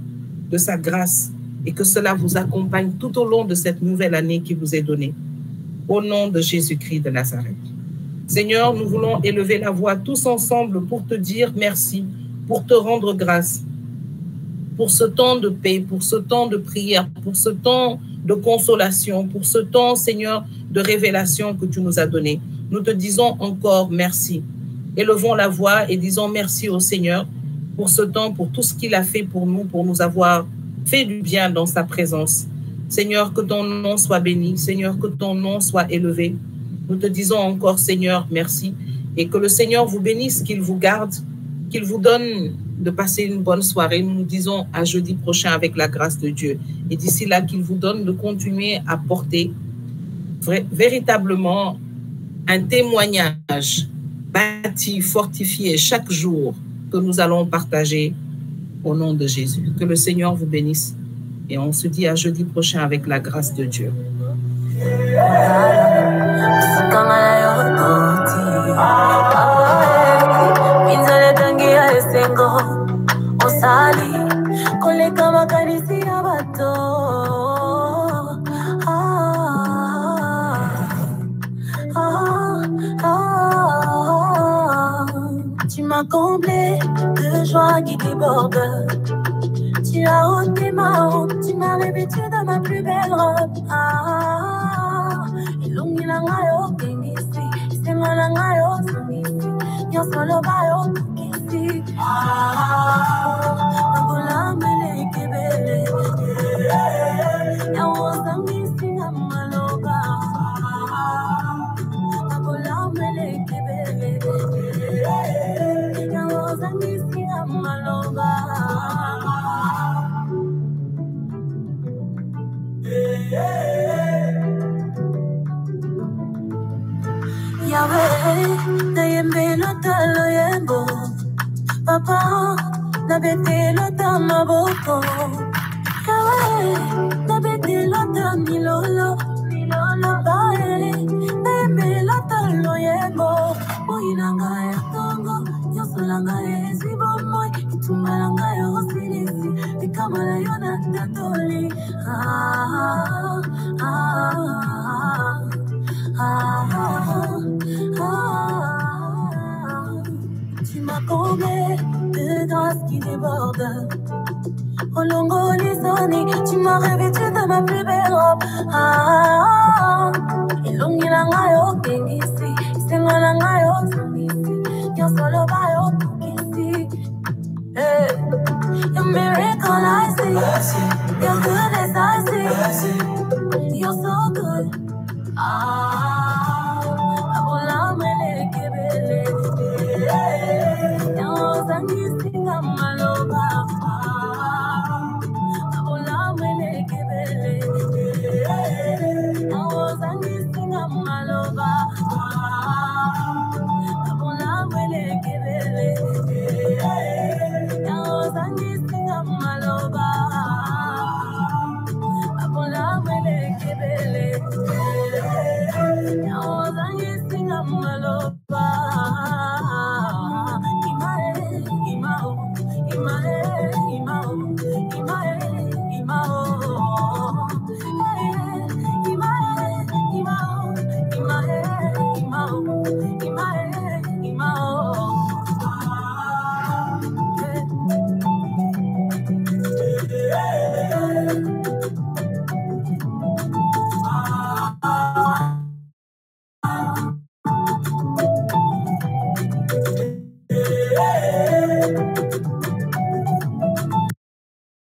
de sa grâce, et que cela vous accompagne tout au long de cette nouvelle année qui vous est donnée. Au nom de Jésus-Christ de Nazareth. Seigneur, nous voulons élever la voix tous ensemble pour te dire merci, pour te rendre grâce, pour ce temps de paix, pour ce temps de prière, pour ce temps de consolation, pour ce temps, Seigneur, de révélation que tu nous as donné. Nous te disons encore merci. Élevons la voix et disons merci au Seigneur pour ce temps, pour tout ce qu'il a fait pour nous avoir fait du bien dans sa présence. Seigneur, que ton nom soit béni. Seigneur, que ton nom soit élevé. Nous te disons encore, Seigneur, merci. Et que le Seigneur vous bénisse, qu'il vous garde, qu'il vous donne de passer une bonne soirée. Nous nous disons à jeudi prochain avec la grâce de Dieu. Et d'ici là, qu'il vous donne de continuer à porter véritablement un témoignage bâti, fortifié chaque jour que nous allons partager au nom de Jésus. Que le Seigneur vous bénisse. Et on se dit à jeudi prochain avec la grâce de Dieu. Tu m'as comblé de joie qui déborde. Tu as ôté ma honte, tu m'as revêtu de ma plus belle robe. Illumina ngayo kengisi, isengana ngayo sungisi, nyosolo bayo tukisi. Nagola mele kebele, nyawoza ngisi ngamaloba. Nagola mele kebele, nyawoza ngisi ngamaloba. Yahweh, nayembe lotalo yembo. Papa, nabete lota maboko. Yahweh, nabete lota milolo. Bae, nayembe lotalo yembo. Moinanga ya tongo, nyosolanga ya zibomoy. Itumalanga ya osilisi, vikamala yona tatoli. Tu m'as comblé de grâce qui déborde. Au longo lisoni, tu m'as revêtu de ma plus belle robe. Ilungila ngayo kengisi, isengala ngayo sungisi, nyosolo bayo tukisi. Your mirror all I see. Your goodness I see. You're so good. Abola mele kebele. Now zangi singa maloba. Abola mele kebele. Now zangi singa maloba. Abola mele kebele. Now zangi singa maloba. Abola mele kebele. Now zangi singa maloba. Imae, imao, imae, imao, imae, imao. Imae, imao, imae, imao, imae, imao.